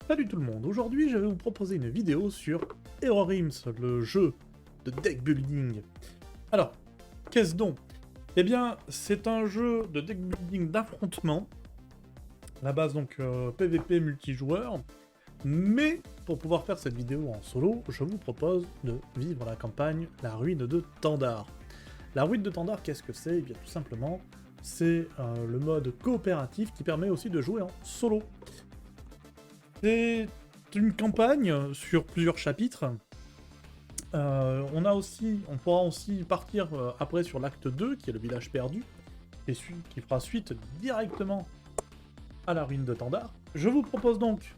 Salut tout le monde, aujourd'hui je vais vous proposer une vidéo sur Heroims, le jeu de deck building. Alors, qu'est-ce donc? Eh bien, c'est un jeu de deck building d'affrontement, à la base donc PVP multijoueur, mais pour pouvoir faire cette vidéo en solo, je vous propose de vivre la campagne La Ruine de Tandar. La Ruine de Tandar, qu'est-ce que c'est? Eh bien tout simplement, c'est le mode coopératif qui permet aussi de jouer en solo. C'est une campagne sur plusieurs chapitres. On pourra aussi partir après sur l'acte 2, qui est le village perdu, et qui fera suite directement à la ruine de Tandar. Je vous propose donc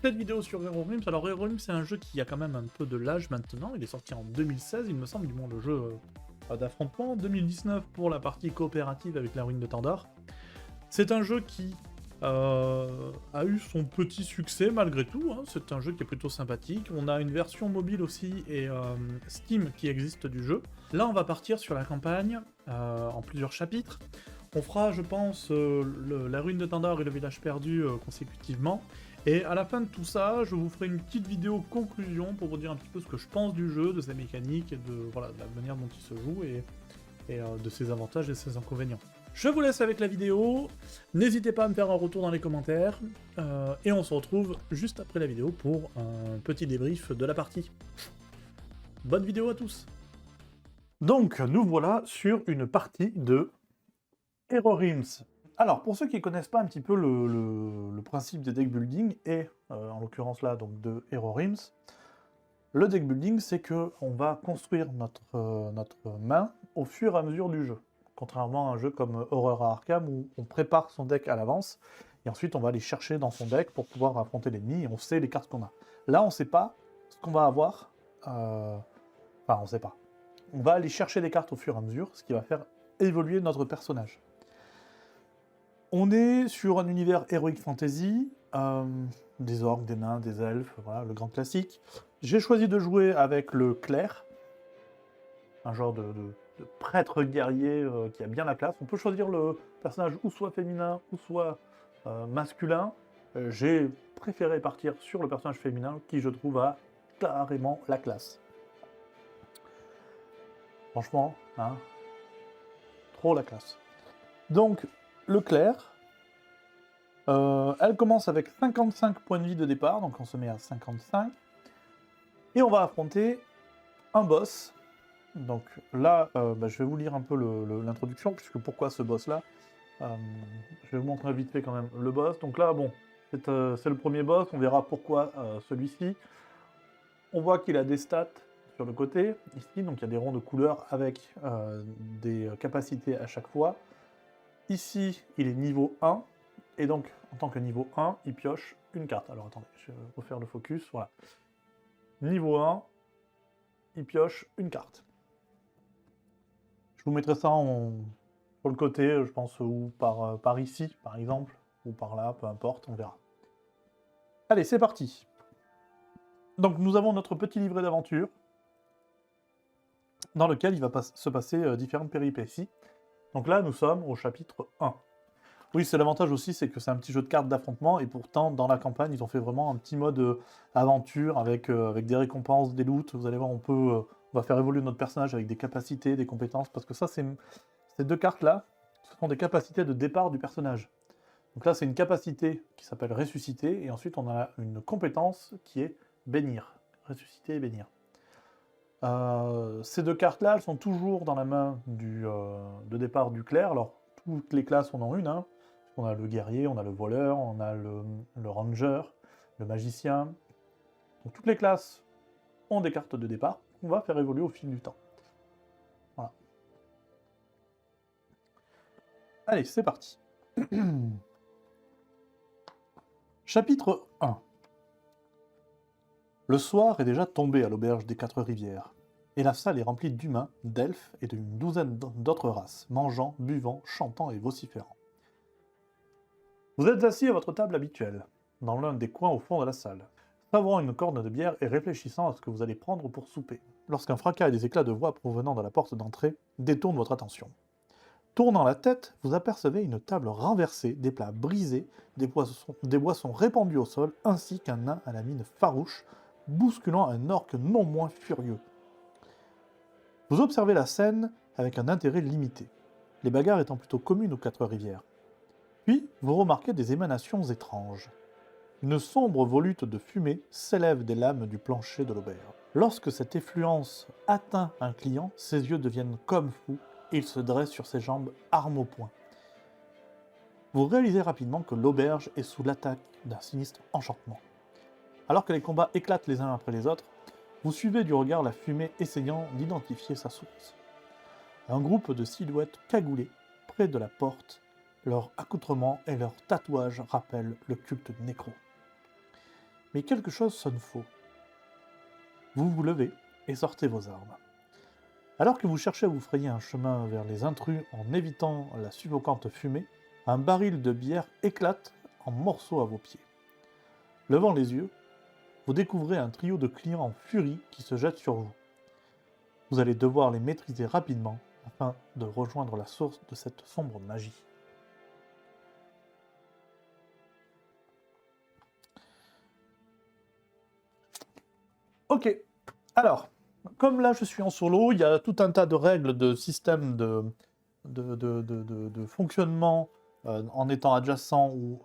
cette vidéo sur Heroims. Alors Heroims, c'est un jeu qui a quand même un peu de l'âge maintenant. Il est sorti en 2016, il me semble, du moins le jeu d'affrontement. 2019 pour la partie coopérative avec la ruine de Tandar. C'est un jeu qui a eu son petit succès malgré tout, hein. C'est un jeu qui est plutôt sympathique. On a une version mobile aussi et Steam qui existe du jeu. Là, on va partir sur la campagne en plusieurs chapitres. On fera, je pense, la ruine de Tandar et le village perdu consécutivement. Et à la fin de tout ça, je vous ferai une petite vidéo conclusion pour vous dire un petit peu ce que je pense du jeu, de ses mécaniques, et de la manière dont il se joue, et de ses avantages et ses inconvénients. Je vous laisse avec la vidéo, n'hésitez pas à me faire un retour dans les commentaires, et on se retrouve juste après la vidéo pour un petit débrief de la partie. Bonne vidéo à tous. Donc, nous voilà sur une partie de Heroims. Alors, pour ceux qui ne connaissent pas un petit peu le principe des deck building, et en l'occurrence là, donc de Heroims, le deck building, c'est que on va construire notre main au fur et à mesure du jeu. Contrairement à un jeu comme Aurora Arkham où on prépare son deck à l'avance et ensuite on va aller chercher dans son deck pour pouvoir affronter l'ennemi et on sait les cartes qu'on a. Là, on ne sait pas ce qu'on va avoir. Enfin, on ne sait pas. On va aller chercher des cartes au fur et à mesure, ce qui va faire évoluer notre personnage. On est sur un univers heroic fantasy, des orques, des nains, des elfes, voilà, le grand classique. J'ai choisi de jouer avec le clerc, un genre de prêtre guerrier qui a bien la classe. On peut choisir le personnage ou soit féminin ou soit masculin. J'ai préféré partir sur le personnage féminin qui, je trouve, a carrément la classe. Franchement, hein, trop la classe. Donc, le clerc, elle commence avec 55 points de vie de départ, donc on se met à 55. Et on va affronter un boss. Donc là, je vais vous lire un peu l'introduction, puisque pourquoi ce boss-là. Je vais vous montrer vite fait quand même le boss. Donc là, bon, c'est le premier boss, on verra pourquoi celui-ci. On voit qu'il a des stats sur le côté, ici, donc il y a des ronds de couleurs avec des capacités à chaque fois. Ici, il est niveau 1, et donc, en tant que niveau 1, il pioche une carte. Alors attendez, je vais refaire le focus, voilà. Niveau 1, il pioche une carte. Je vous mettrai ça sur le côté, je pense, ou par ici, par exemple, ou par là, peu importe, on verra. Allez, c'est parti. Donc nous avons notre petit livret d'aventure, dans lequel il va se passer différentes péripéties. Donc là, nous sommes au chapitre 1. Oui, c'est l'avantage aussi, c'est que c'est un petit jeu de cartes d'affrontement, et pourtant, dans la campagne, ils ont fait vraiment un petit mode aventure, avec des récompenses, des loots. Vous allez voir, on va faire évoluer notre personnage avec des capacités, des compétences, parce que ça, ces deux cartes-là, ce sont des capacités de départ du personnage. Donc là, c'est une capacité qui s'appelle ressusciter, et ensuite, on a une compétence qui est bénir. Ressusciter et bénir. Ces deux cartes-là, elles sont toujours dans la main de départ du clerc. Alors, toutes les classes en ont une, hein. On a le guerrier, on a le voleur, on a le ranger, le magicien. Donc toutes les classes ont des cartes de départ qu'on va faire évoluer au fil du temps. Voilà. Allez, c'est parti. Chapitre 1. Le soir est déjà tombé à l'auberge des Quatre Rivières, et la salle est remplie d'humains, d'elfes et d'une douzaine d'autres races, mangeant, buvant, chantant et vociférant. Vous êtes assis à votre table habituelle, dans l'un des coins au fond de la salle, savourant une corne de bière et réfléchissant à ce que vous allez prendre pour souper, lorsqu'un fracas et des éclats de voix provenant de la porte d'entrée détournent votre attention. Tournant la tête, vous apercevez une table renversée, des plats brisés, des boissons répandues au sol, ainsi qu'un nain à la mine farouche, bousculant un orc non moins furieux. Vous observez la scène avec un intérêt limité, les bagarres étant plutôt communes aux Quatre Rivières. Puis, vous remarquez des émanations étranges. Une sombre volute de fumée s'élève des lames du plancher de l'auberge. Lorsque cette effluence atteint un client, ses yeux deviennent comme fous et il se dresse sur ses jambes, arme au poing. Vous réalisez rapidement que l'auberge est sous l'attaque d'un sinistre enchantement. Alors que les combats éclatent les uns après les autres, vous suivez du regard la fumée essayant d'identifier sa source. Un groupe de silhouettes cagoulées près de la porte, leurs accoutrements et leurs tatouages rappellent le culte nécro. Mais quelque chose sonne faux. Vous vous levez et sortez vos armes. Alors que vous cherchez à vous frayer un chemin vers les intrus en évitant la suffocante fumée, un baril de bière éclate en morceaux à vos pieds. Levant les yeux, vous découvrez un trio de clients en furie qui se jettent sur vous. Vous allez devoir les maîtriser rapidement afin de rejoindre la source de cette sombre magie. Ok, alors, comme là je suis en solo, il y a tout un tas de règles de système de fonctionnement en étant adjacent ou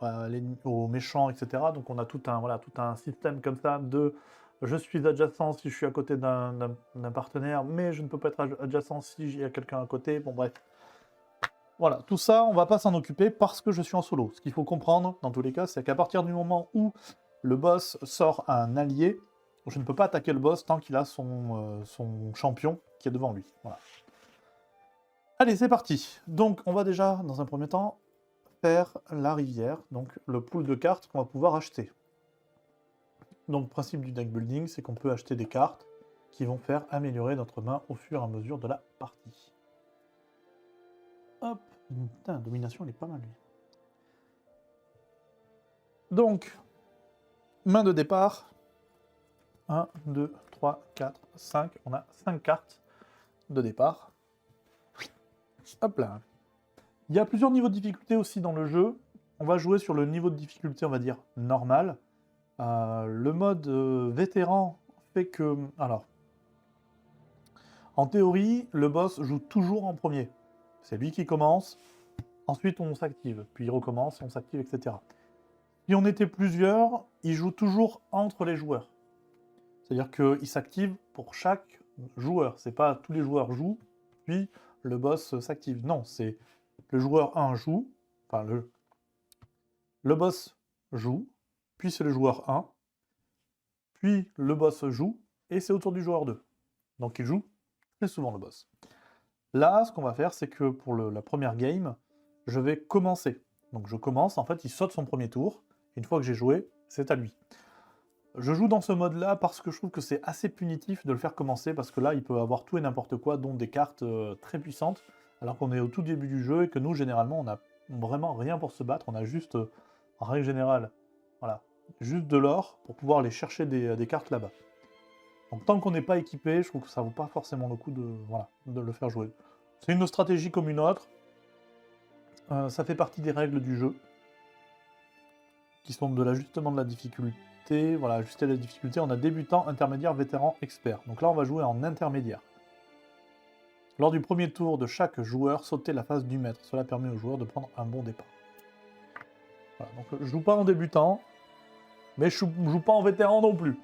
aux méchants, etc. Donc on a tout un système comme ça de je suis adjacent si je suis à côté d'un partenaire, mais je ne peux pas être adjacent si j'ai quelqu'un à côté. Bon bref. Voilà, tout ça, on va pas s'en occuper parce que je suis en solo. Ce qu'il faut comprendre, dans tous les cas, c'est qu'à partir du moment où le boss sort un allié, je ne peux pas attaquer le boss tant qu'il a son champion qui est devant lui. Voilà. Allez, c'est parti. Donc, on va déjà, dans un premier temps, faire la rivière, donc le pool de cartes qu'on va pouvoir acheter. Donc, le principe du deck building, c'est qu'on peut acheter des cartes qui vont faire améliorer notre main au fur et à mesure de la partie. Hop, putain, domination, elle est pas mal, lui. Donc, main de départ. 1, 2, 3, 4, 5. On a 5 cartes de départ. Hop là. Il y a plusieurs niveaux de difficulté aussi dans le jeu. On va jouer sur le niveau de difficulté, on va dire, normal. Le mode vétéran fait que... Alors, en théorie, le boss joue toujours en premier. C'est lui qui commence, ensuite on s'active, puis il recommence, on s'active, etc. Si on était plusieurs, il joue toujours entre les joueurs. C'est-à-dire qu'il s'active pour chaque joueur. C'est pas tous les joueurs jouent, puis le boss s'active. Non, c'est le joueur 1 joue, enfin le boss joue, puis c'est le joueur 1, puis le boss joue, et c'est au tour du joueur 2. Donc il joue très souvent le boss. Là, ce qu'on va faire, c'est que pour la première game, je vais commencer. Donc je commence, en fait, il saute son premier tour, et une fois que j'ai joué, c'est à lui. Je joue dans ce mode-là parce que je trouve que c'est assez punitif de le faire commencer, parce que là, il peut avoir tout et n'importe quoi, dont des cartes très puissantes, alors qu'on est au tout début du jeu, et que nous, généralement, on n'a vraiment rien pour se battre, on a juste, en règle générale, voilà, juste de l'or pour pouvoir aller chercher des cartes là-bas. Donc tant qu'on n'est pas équipé, je trouve que ça vaut pas forcément le coup de le faire jouer. C'est une stratégie comme une autre, ça fait partie des règles du jeu, qui sont de l'ajustement de la difficulté. Voilà, ajuster la difficulté, on a débutant, intermédiaire, vétéran, expert. Donc là, on va jouer en intermédiaire. Lors du premier tour de chaque joueur, sautez la phase du maître. Cela permet au joueur de prendre un bon départ. Voilà, donc je joue pas en débutant, mais je joue pas en vétéran non plus.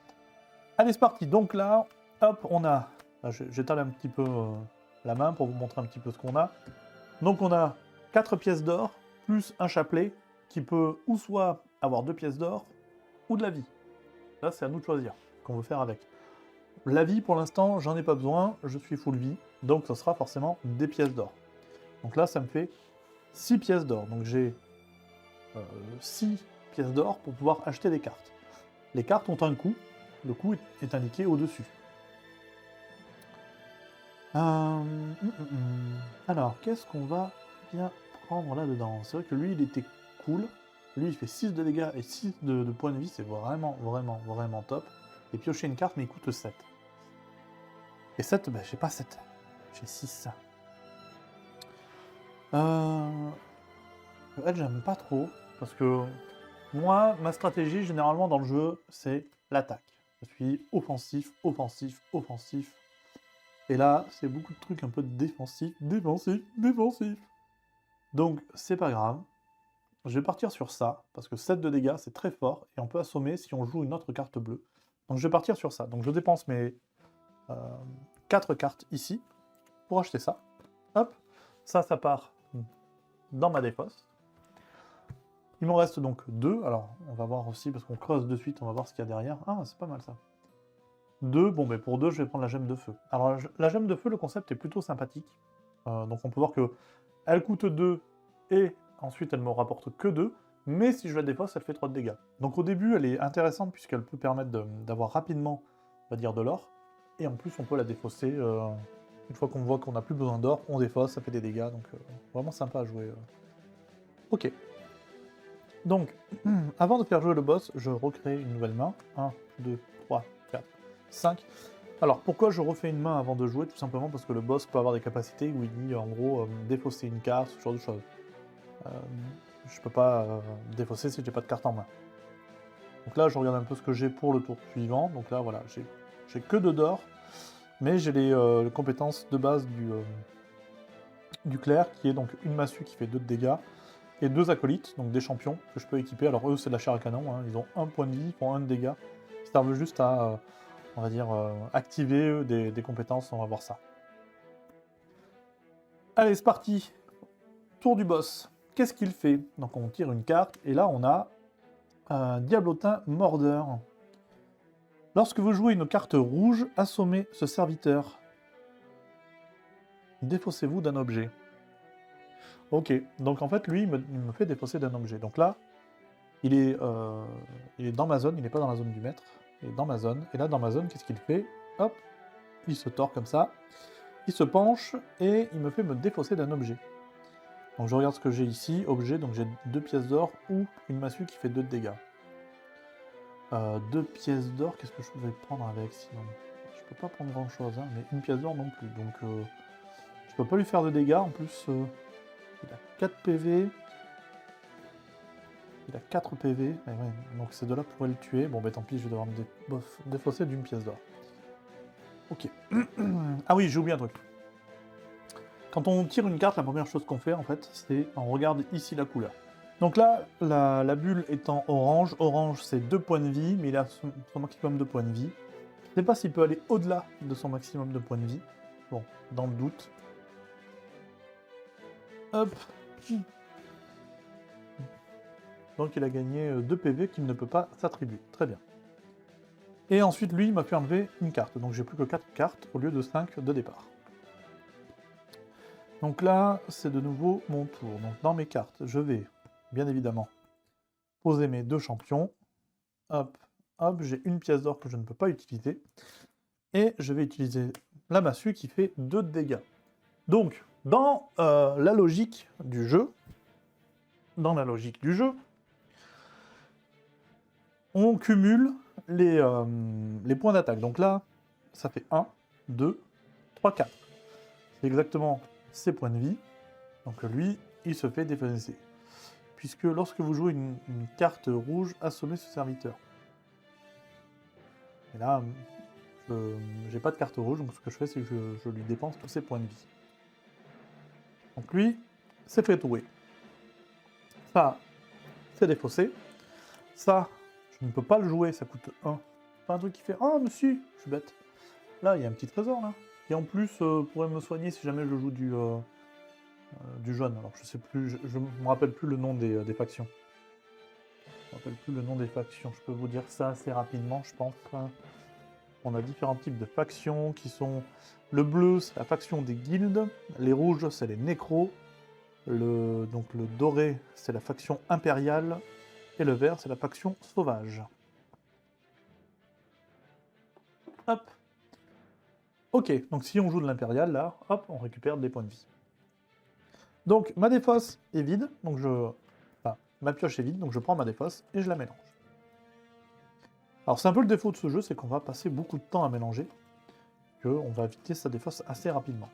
Allez, c'est parti. Donc là, hop, on a... J'étale un petit peu la main pour vous montrer un petit peu ce qu'on a. Donc on a 4 pièces d'or, plus un chapelet, qui peut ou soit avoir 2 pièces d'or, ou de la vie. Là, c'est à nous de choisir ce qu'on veut faire avec. La vie, pour l'instant, j'en ai pas besoin, je suis full vie, donc ce sera forcément des pièces d'or. Donc là, ça me fait 6 pièces d'or. Donc j'ai 6 pièces d'or pour pouvoir acheter des cartes. Les cartes ont un coût, le coût est indiqué au-dessus. Alors, qu'est-ce qu'on va bien prendre là-dedans? C'est vrai que lui, il était cool. Lui, il fait 6 de dégâts et 6 de points de vie, c'est vraiment top. Et piocher une carte, mais il coûte 7. Et 7, ben, j'ai pas 7. J'ai 6. Elle, j'aime pas trop, parce que moi, ma stratégie, généralement, dans le jeu, c'est l'attaque. Je suis offensif, offensif, offensif. Et là, c'est beaucoup de trucs un peu défensif, défensif, défensif. Donc, c'est pas grave. Je vais partir sur ça, parce que 7 de dégâts, c'est très fort, et on peut assommer si on joue une autre carte bleue. Donc je vais partir sur ça. Donc je dépense mes 4 cartes ici, pour acheter ça. Hop, ça part dans ma défausse. Il m'en reste donc 2, alors on va voir aussi, parce qu'on creuse de suite, on va voir ce qu'il y a derrière. Ah, c'est pas mal ça. 2, bon, mais pour 2, je vais prendre la gemme de feu. Alors la gemme de feu, le concept est plutôt sympathique. Donc on peut voir que elle coûte 2, et ensuite elle me rapporte que 2, mais si je la défausse, elle fait 3 de dégâts. Donc au début, elle est intéressante, puisqu'elle peut permettre d'avoir rapidement, on va dire, de l'or, et en plus on peut la défausser, une fois qu'on voit qu'on n'a plus besoin d'or, on défausse, ça fait des dégâts, donc vraiment sympa à jouer. Ok. Donc, avant de faire jouer le boss, je recrée une nouvelle main. 1, 2, 3, 4, 5. Alors, pourquoi je refais une main avant de jouer? Tout simplement parce que le boss peut avoir des capacités où il dit, en gros, défausser une carte, ce genre de choses. Je peux pas défausser si j'ai pas de carte en main. Donc là, je regarde un peu ce que j'ai pour le tour suivant. Donc là, voilà, j'ai que 2 d'or, mais j'ai les compétences de base du clerc, qui est donc une massue qui fait 2 de dégâts, et 2 acolytes, donc des champions, que je peux équiper. Alors eux, c'est de la chair à canon, hein. Ils ont 1 point de vie, ils font 1 de dégâts. Ils servent juste à, on va dire, activer des compétences, on va voir ça. Allez, c'est parti. Tour du boss. Qu'est-ce qu'il fait? Donc on tire une carte, et là on a un Diablotin Mordeur. Lorsque vous jouez une carte rouge, assommez ce serviteur. Défaussez-vous d'un objet. Ok, donc en fait, lui, il me fait défausser d'un objet. Donc là, il est dans ma zone, il n'est pas dans la zone du maître. Il est dans ma zone. Et là, dans ma zone, qu'est-ce qu'il fait? Hop, il se tord comme ça. Il se penche et il me fait me défausser d'un objet. Donc je regarde ce que j'ai ici. Objet, donc j'ai 2 pièces d'or ou une massue qui fait 2 de dégâts. 2 pièces d'or, qu'est-ce que je pouvais prendre avec sinon? Je peux pas prendre grand chose, hein, mais une pièce d'or non plus. Donc je peux pas lui faire de dégâts. En plus, il a 4 PV. Il a 4 PV. Et ouais, donc ces deux-là pourraient le tuer. Bon, bah tant pis, je vais devoir me défausser d'une pièce d'or. Ok. Ah oui, j'ai oublié un truc. Quand on tire une carte, la première chose qu'on fait, en fait, c'est on regarde ici la couleur. Donc là, la bulle est en orange. Orange, c'est 2 points de vie, mais il a son maximum de points de vie. Je ne sais pas s'il peut aller au-delà de son maximum de points de vie. Bon, dans le doute. Hop. Donc il a gagné 2 PV qu'il ne peut pas s'attribuer. Très bien. Et ensuite, lui, il m'a fait enlever une carte. Donc j'ai plus que 4 cartes au lieu de 5 de départ. Donc là, c'est de nouveau mon tour. Donc dans mes cartes, je vais, bien évidemment, poser mes 2 champions. Hop, hop, j'ai une pièce d'or que je ne peux pas utiliser. Et je vais utiliser la massue qui fait 2 de dégâts. Donc, dans la logique du jeu, on cumule les points d'attaque. Donc là, ça fait 1, 2, 3, 4. C'est exactement ses points de vie. Donc lui, il se fait défausser. Puisque lorsque vous jouez une carte rouge, assommez ce serviteur. Et là, j'ai pas de carte rouge, donc ce que je fais, c'est que je lui dépense tous ses points de vie. Donc lui, c'est fait jouer. Ça, c'est défaussé. Ça, je ne peux pas le jouer, ça coûte 1. Pas un truc qui fait « Ah, mais si, je suis bête. » Là, il y a un petit trésor, là. Et en plus, pourrait me soigner si jamais je joue du jaune. Alors, je sais plus, je me rappelle plus le nom des factions. Je me rappelle plus le nom des factions. Je peux vous dire ça assez rapidement, je pense. On a différents types de factions qui sont... Le bleu, c'est la faction des guildes. Les rouges, c'est les nécros. Donc le doré, c'est la faction impériale. Et le vert, c'est la faction sauvage. Hop. Ok, donc si on joue de l'impérial, là, hop, on récupère des points de vie. Donc ma défausse est vide, donc ma pioche est vide, donc je prends ma défausse et je la mélange. Alors c'est un peu le défaut de ce jeu, c'est qu'on va passer beaucoup de temps à mélanger, qu'on va vider sa défausse assez rapidement.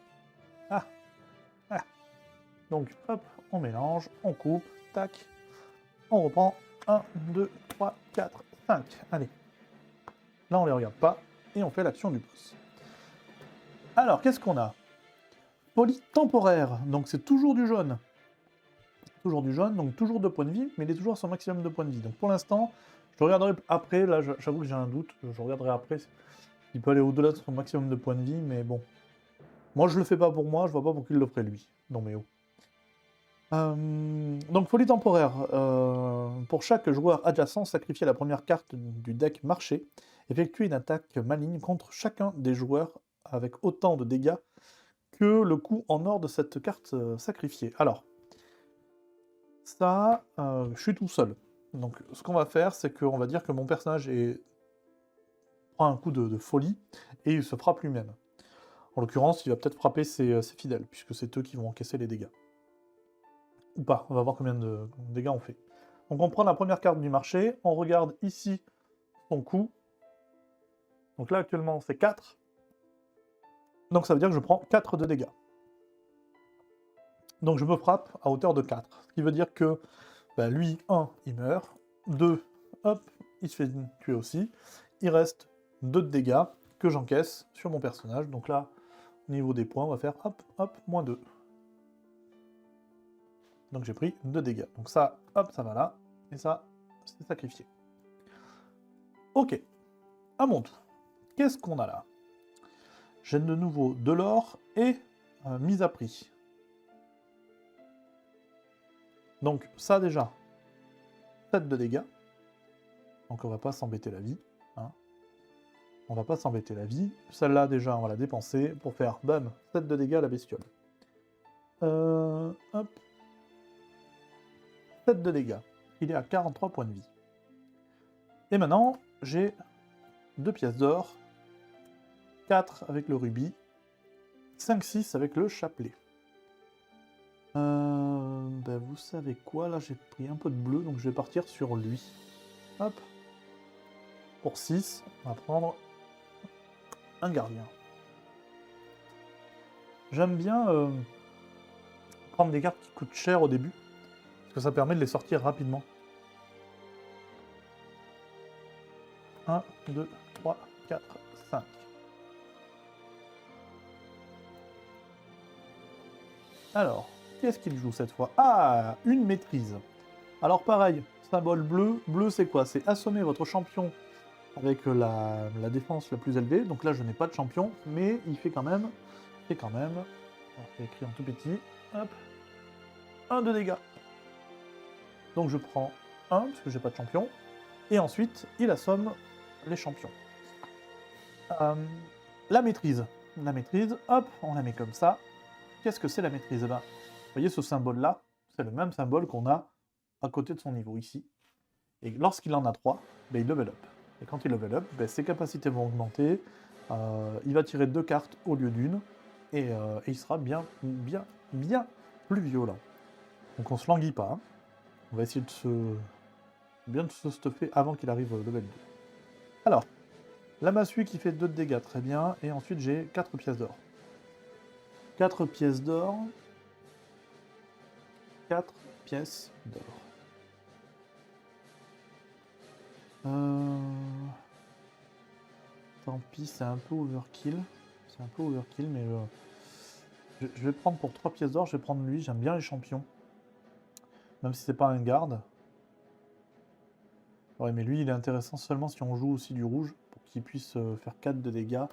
Ah. Donc, hop, on mélange, on coupe, tac, on reprend. 1, 2, 3, 4, 5. Allez. Là, on les regarde pas, et on fait l'action du boss. Alors, qu'est-ce qu'on a? Folie temporaire, donc c'est toujours du jaune. Toujours du jaune, donc toujours 2 points de vie, mais il est toujours à son maximum de points de vie. Donc pour l'instant, je regarderai après, là j'avoue que j'ai un doute, je regarderai après. Il peut aller au-delà de son maximum de points de vie, mais bon. Moi je le fais pas pour moi, je vois pas pour qui il le ferait lui. Non mais oh. Donc folie temporaire. Pour chaque joueur adjacent, sacrifiez la première carte du deck marché. Effectuez une attaque maligne contre chacun des joueurs avec autant de dégâts que le coût en or de cette carte sacrifiée. Alors, ça, je suis tout seul. Donc ce qu'on va faire, c'est qu'on va dire que mon personnage prend un coup de folie et il se frappe lui-même. En l'occurrence, il va peut-être frapper ses fidèles, puisque c'est eux qui vont encaisser les dégâts. Ou pas, on va voir combien de dégâts on fait. Donc on prend la première carte du marché, on regarde ici son coup. Donc là actuellement c'est 4. Donc ça veut dire que je prends 4 de dégâts. Donc je me frappe à hauteur de 4. Ce qui veut dire que lui, 1, il meurt. 2, hop, il se fait tuer aussi. Il reste 2 de dégâts que j'encaisse sur mon personnage. Donc là, au niveau des points, on va faire hop, hop, moins 2. Donc j'ai pris 2 dégâts. Donc ça, hop, ça va là. Et ça, c'est sacrifié. Ok. À mon tour. Qu'est-ce qu'on a là? J'ai de nouveau de l'or et mise à prix. Donc ça déjà, 7 de dégâts. Donc on va pas s'embêter la vie. Hein. On va pas s'embêter la vie. Celle-là déjà, on va la dépenser pour faire, bam, 7 de dégâts à la bestiole. Hop. 7 de dégâts. Il est à 43 points de vie. Et maintenant, j'ai 2 pièces d'or. 4 avec le rubis. 5-6 avec le chapelet. Vous savez quoi, là j'ai pris un peu de bleu, donc je vais partir sur lui. Hop. Pour 6, on va prendre un gardien. J'aime bien prendre des cartes qui coûtent cher au début, parce que ça permet de les sortir rapidement. 1, 2, 3, 4, 5. Alors, qu'est-ce qu'il joue cette fois? Ah, une maîtrise. Alors pareil, symbole bleu. Bleu c'est quoi? C'est assommer votre champion avec la défense la plus élevée. Donc là je n'ai pas de champion, mais il fait quand même... C'est écrit en tout petit. Hop. 1 de dégâts. Donc je prends 1, parce que j'ai pas de champion. Et ensuite, il assomme les champions. La maîtrise. La maîtrise, hop, on la met comme ça. Qu'est-ce que c'est la maîtrise? Vous voyez ce symbole-là? C'est le même symbole qu'on a à côté de son niveau, ici. Et lorsqu'il en a 3, il level up. Et quand il level up, ses capacités vont augmenter. Il va tirer 2 cartes au lieu d'une. Et il sera bien plus violent. Donc on se languit pas. Hein. On va essayer de bien de se stuffer avant qu'il arrive au level 2. Alors, la massue qui fait 2 de dégâts, très bien. Et ensuite j'ai 4 pièces d'or. 4 pièces d'or. 4 pièces d'or. Tant pis, c'est un peu overkill. C'est un peu overkill, mais je vais prendre pour 3 pièces d'or, je vais prendre lui, j'aime bien les champions. Même si c'est pas un garde. Ouais, mais lui, il est intéressant seulement si on joue aussi du rouge, pour qu'il puisse faire 4 de dégâts.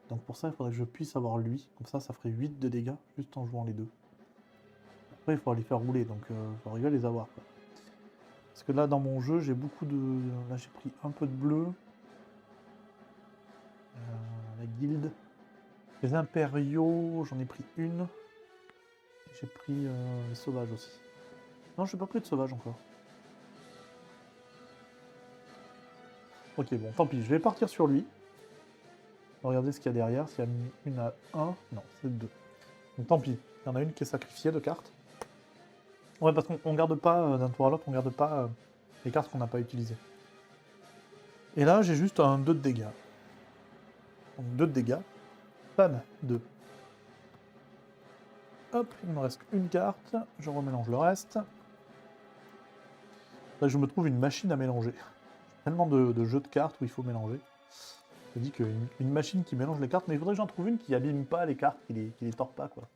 Donc pour ça, il faudrait que je puisse avoir lui. Comme ça ferait 8 de dégâts, juste en jouant les deux. Après, il faudra les faire rouler, donc il faudrait les avoir. Quoi. Parce que là, dans mon jeu, j'ai beaucoup de... Là, j'ai pris un peu de bleu. La guilde. Les impériaux, j'en ai pris une. J'ai pris les sauvages aussi. Non, j'ai pas pris de sauvage encore. Ok, bon, tant pis, je vais partir sur lui. Regardez ce qu'il y a derrière, s'il y a une à 1, non, c'est 2. Donc tant pis, il y en a une qui est sacrifiée de cartes. Ouais, parce qu'on garde pas, d'un tour à l'autre, on garde pas les cartes qu'on n'a pas utilisées. Et là, j'ai juste un 2 de dégâts. Donc 2 de dégâts. Bam, 2. Hop, il me reste une carte. Je remélange le reste. Là, je me trouve une machine à mélanger. Tellement de jeux de cartes où il faut mélanger. Je me dis qu'une machine qui mélange les cartes, mais il faudrait que j'en trouve une qui abîme pas les cartes, qui les tord pas, quoi.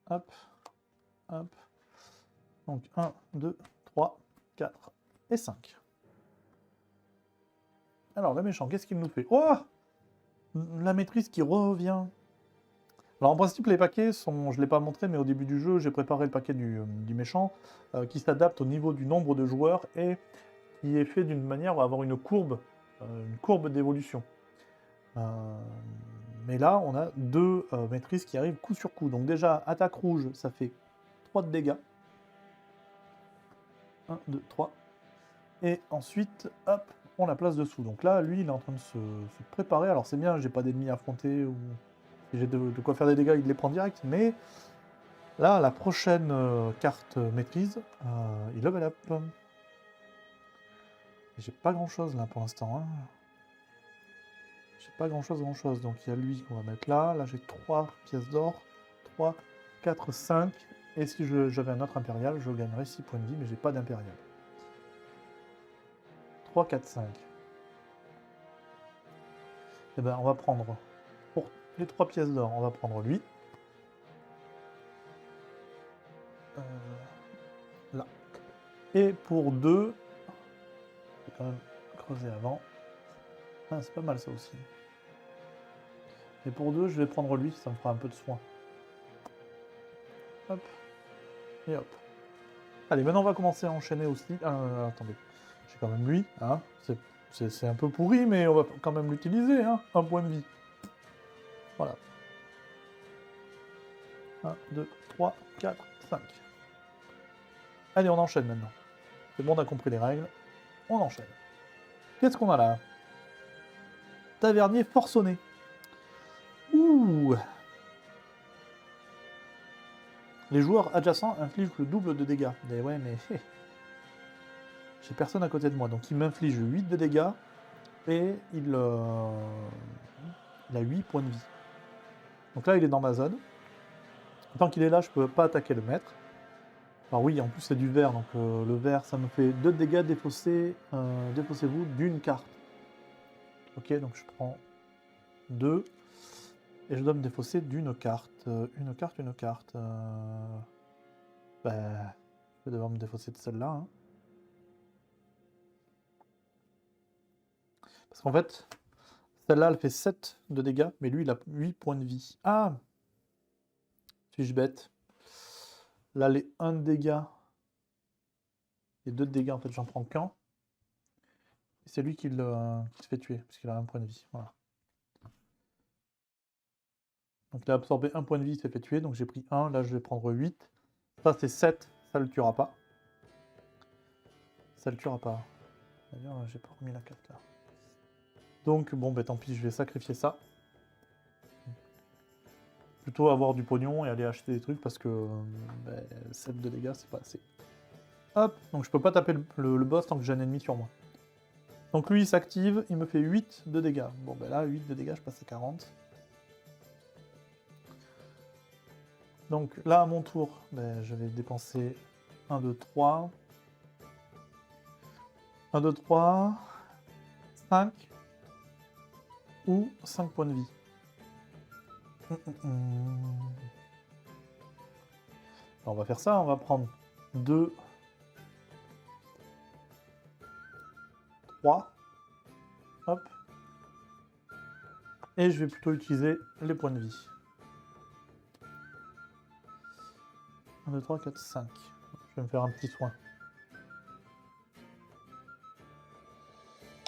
Hop, hop. Donc 1, 2, 3, 4 et 5. Alors, le méchant, qu'est-ce qu'il nous fait? Oh! La maîtrise qui revient. Alors, en principe, les paquets sont... Je ne l'ai pas montré, mais au début du jeu, j'ai préparé le paquet du méchant qui s'adapte au niveau du nombre de joueurs et qui est fait d'une manière à avoir une courbe d'évolution. Mais là, on a deux maîtrises qui arrivent coup sur coup. Donc déjà, attaque rouge, ça fait 3 de dégâts. 1, 2, 3. Et ensuite, hop, on la place dessous. Donc là, lui, il est en train de se préparer. Alors c'est bien, j'ai pas d'ennemis à affronter ou si j'ai de quoi faire des dégâts, il les prend direct. Mais là, la prochaine carte maîtrise, il level up. J'ai pas grand chose là pour l'instant. Hein. J'ai pas grand chose. Donc il y a lui qu'on va mettre là. Là, j'ai 3 pièces d'or. 3, 4, 5. Et si j'avais un autre impérial, je gagnerais 6 points de vie, mais j'ai pas d'impérial. 3, 4, 5. Eh ben, on va prendre, pour les 3 pièces d'or, on va prendre lui. Là. Et pour 2, je vais quand même creuser avant. Ah, c'est pas mal ça aussi. Et pour 2, je vais prendre lui, ça me fera un peu de soin. Hop. Et hop. Allez, maintenant on va commencer à enchaîner aussi. Attendez, j'ai quand même lui. Hein. C'est un peu pourri, mais on va quand même l'utiliser. Hein. Un point de vie. Voilà. 1, 2, 3, 4, 5. Allez, on enchaîne maintenant. C'est bon, on a compris les règles. On enchaîne. Qu'est-ce qu'on a là? Tavernier forçonné. Ouh. Les joueurs adjacents infligent le double de dégâts. Mais ouais, mais... J'ai personne à côté de moi, donc il m'inflige 8 de dégâts. Et il a 8 points de vie. Donc là, il est dans ma zone. Tant qu'il est là, je peux pas attaquer le maître. Alors oui, en plus c'est du vert, donc le vert, ça me fait 2 de dégâts défaussés, défaussez-vous d'une carte. Ok, donc je prends 2. Et je dois me défausser d'une carte. Une carte. Ben, je vais devoir me défausser de celle-là. Hein. Parce qu'en fait, celle-là, elle fait 7 de dégâts, mais lui, il a 8 points de vie. Ah! Suis-je bête? Là, les 1 de dégâts, les 2 de dégâts, en fait, j'en prends qu'un. Et c'est lui qui se fait tuer, parce qu'il a 1 point de vie. Voilà. Donc il a absorbé 1 point de vie, il s'est fait tuer, donc j'ai pris 1, là je vais prendre 8. Ça c'est 7, ça le tuera pas. Ça le tuera pas. D'ailleurs, j'ai pas remis la carte là. Donc bon, ben tant pis, je vais sacrifier ça. Plutôt avoir du pognon et aller acheter des trucs parce que 7 de dégâts, c'est pas assez. Hop, donc je peux pas taper le boss tant que j'ai un ennemi sur moi. Donc lui il s'active, il me fait 8 de dégâts. Bon ben là, 8 de dégâts, je passe à 40. Donc là, à mon tour, ben, je vais dépenser 1, 2, 3. 1, 2, 3. 5. Ou 5 points de vie. Alors, on va faire ça, on va prendre 2. 3. Hop. Et je vais plutôt utiliser les points de vie. 1, 2, 3, 4, 5. Je vais me faire un petit soin.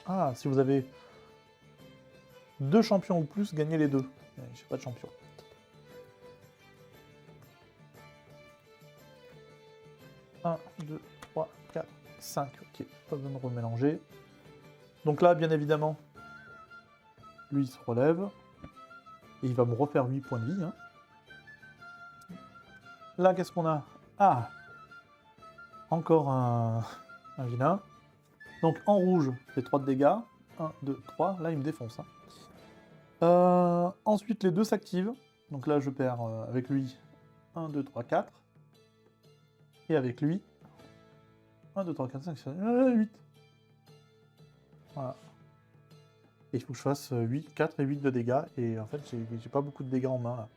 Ah, si vous avez 2 champions ou plus, gagnez les 2. J'ai pas de champion. Un, 2, 3, 4, 5. Ok, pas besoin de remélanger. Donc là, bien évidemment, lui il se relève. Et il va me refaire 8 points de vie. Hein. Là, qu'est-ce qu'on a? Ah! Encore un vilain. Donc en rouge, c'est 3 de dégâts. 1, 2, 3. Là, il me défonce. Hein. Ensuite, les deux s'activent. Donc là, je perds avec lui 1, 2, 3, 4. Et avec lui, 1, 2, 3, 4, 5, 6, 8. Voilà. Et il faut que je fasse 8, 4 et 8 de dégâts. Et en fait, j'ai pas beaucoup de dégâts en main là.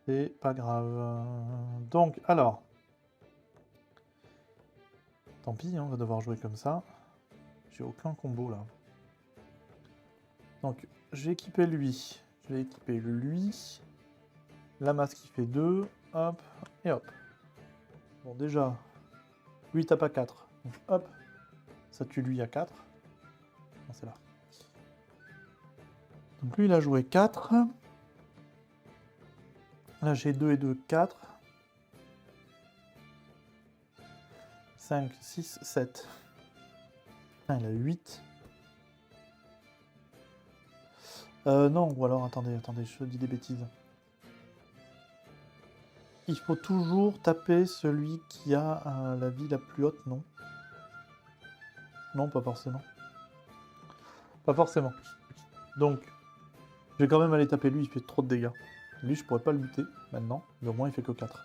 C'est pas grave. Donc, alors. Tant pis, hein, on va devoir jouer comme ça. J'ai aucun combo là. Donc, je vais équiper lui. Je vais équiper lui. La masse qui fait 2. Hop. Et hop. Bon, déjà, lui il tape à 4. Donc, hop. Ça tue lui à 4. Non, c'est là. Donc, lui il a joué 4. Là, j'ai 2 et 2, 4. 5, 6, 7. Ah, il a 8. Non, ou alors, attendez, je dis des bêtises. Il faut toujours taper celui qui a la vie la plus haute, non? Non, pas forcément. Pas forcément. Donc, je vais quand même aller taper lui, il fait trop de dégâts. Lui, je pourrais pas le buter maintenant, mais au moins il fait que 4.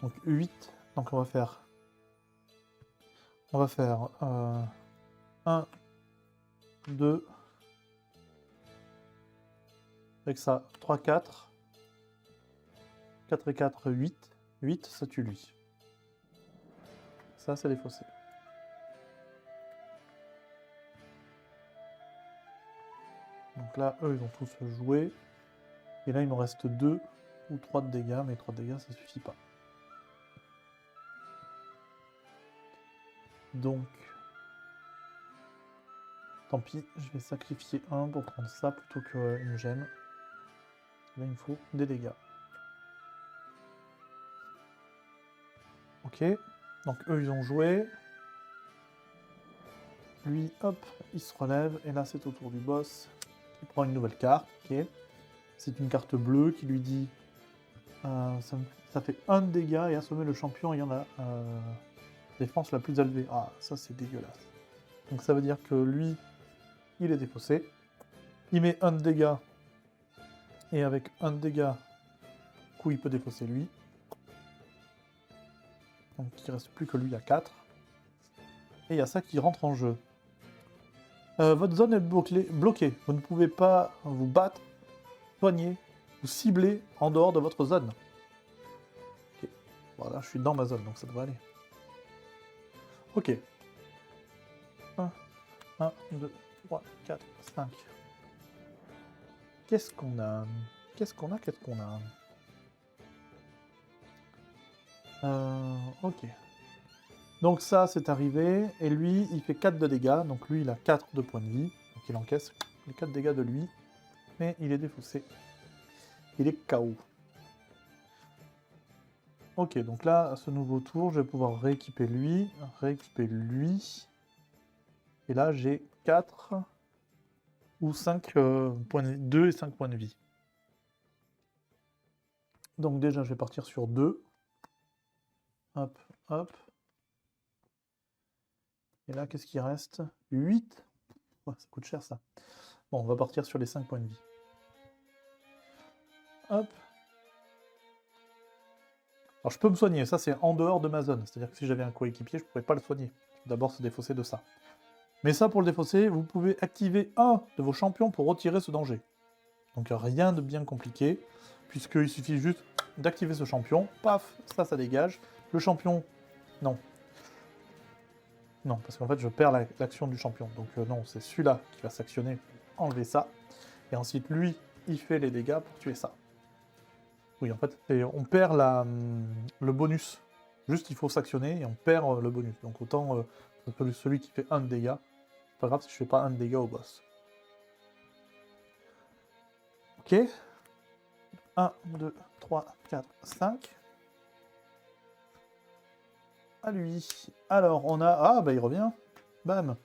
Donc 8, donc on va faire 1, 2, avec ça, 3, 4. 4 et 4, 8. 8, ça tue lui. Ça, c'est les fossés. Donc là, eux, ils ont tous joué. Et là, il nous reste 2 ou 3 de dégâts, mais 3 de dégâts, ça suffit pas. Donc, tant pis, je vais sacrifier 1 pour prendre ça plutôt qu'une gemme. Là, il me faut des dégâts. Ok, donc eux, ils ont joué. Lui, hop, il se relève, et là, c'est au tour du boss. Il prend une nouvelle carte, ok. C'est une carte bleue qui lui dit ça fait 1 de dégâts et assommer le champion ayant la défense la plus élevée. Ah, ça c'est dégueulasse. Donc ça veut dire que lui, il est défaussé. Il met 1 de dégâts. Et avec 1 de dégâts, du coup, il peut défausser lui. Donc il ne reste plus que lui à 4. Et il y a ça qui rentre en jeu. Votre zone est bloquée. Vous ne pouvez pas vous battre, soigner ou cibler en dehors de votre zone. Ok. Voilà, je suis dans ma zone, donc ça devrait aller. Ok. 1, 2, 3, 4, 5. Qu'est-ce qu'on a? Ok. Donc ça, c'est arrivé. Et lui, il fait 4 de dégâts. Donc lui, il a 4 de points de vie. Donc il encaisse les 4 dégâts de lui. Mais il est défaussé. Il est KO. Ok, donc là, à ce nouveau tour, je vais pouvoir rééquiper lui. Et là, j'ai 4 ou 5 points de... 2 et 5 points de vie. Donc déjà, je vais partir sur 2. Hop, hop. Et là, qu'est-ce qui reste? 8. Ouais, ça coûte cher, ça. Bon, on va partir sur les 5 points de vie. Hop. Alors, je peux me soigner. Ça, c'est en dehors de ma zone. C'est-à-dire que si j'avais un coéquipier, je ne pourrais pas le soigner. D'abord se défausser de ça. Mais ça, pour le défausser, vous pouvez activer un de vos champions pour retirer ce danger. Donc, rien de bien compliqué, puisqu'il suffit juste d'activer ce champion. Paf, ça dégage. Le champion, non. Non, parce qu'en fait, je perds l'action du champion. Donc non, c'est celui-là qui va s'actionner pour enlever ça. Et ensuite, lui, il fait les dégâts pour tuer ça. Oui, en fait, on perd le bonus. Juste, il faut s'actionner et on perd le bonus. Donc autant celui qui fait 1 de dégâts. C'est pas grave si je fais pas 1 de dégâts au boss. Ok. 1, 2, 3, 4, 5. À lui. Alors, on a... Ah, bah il revient. Bam.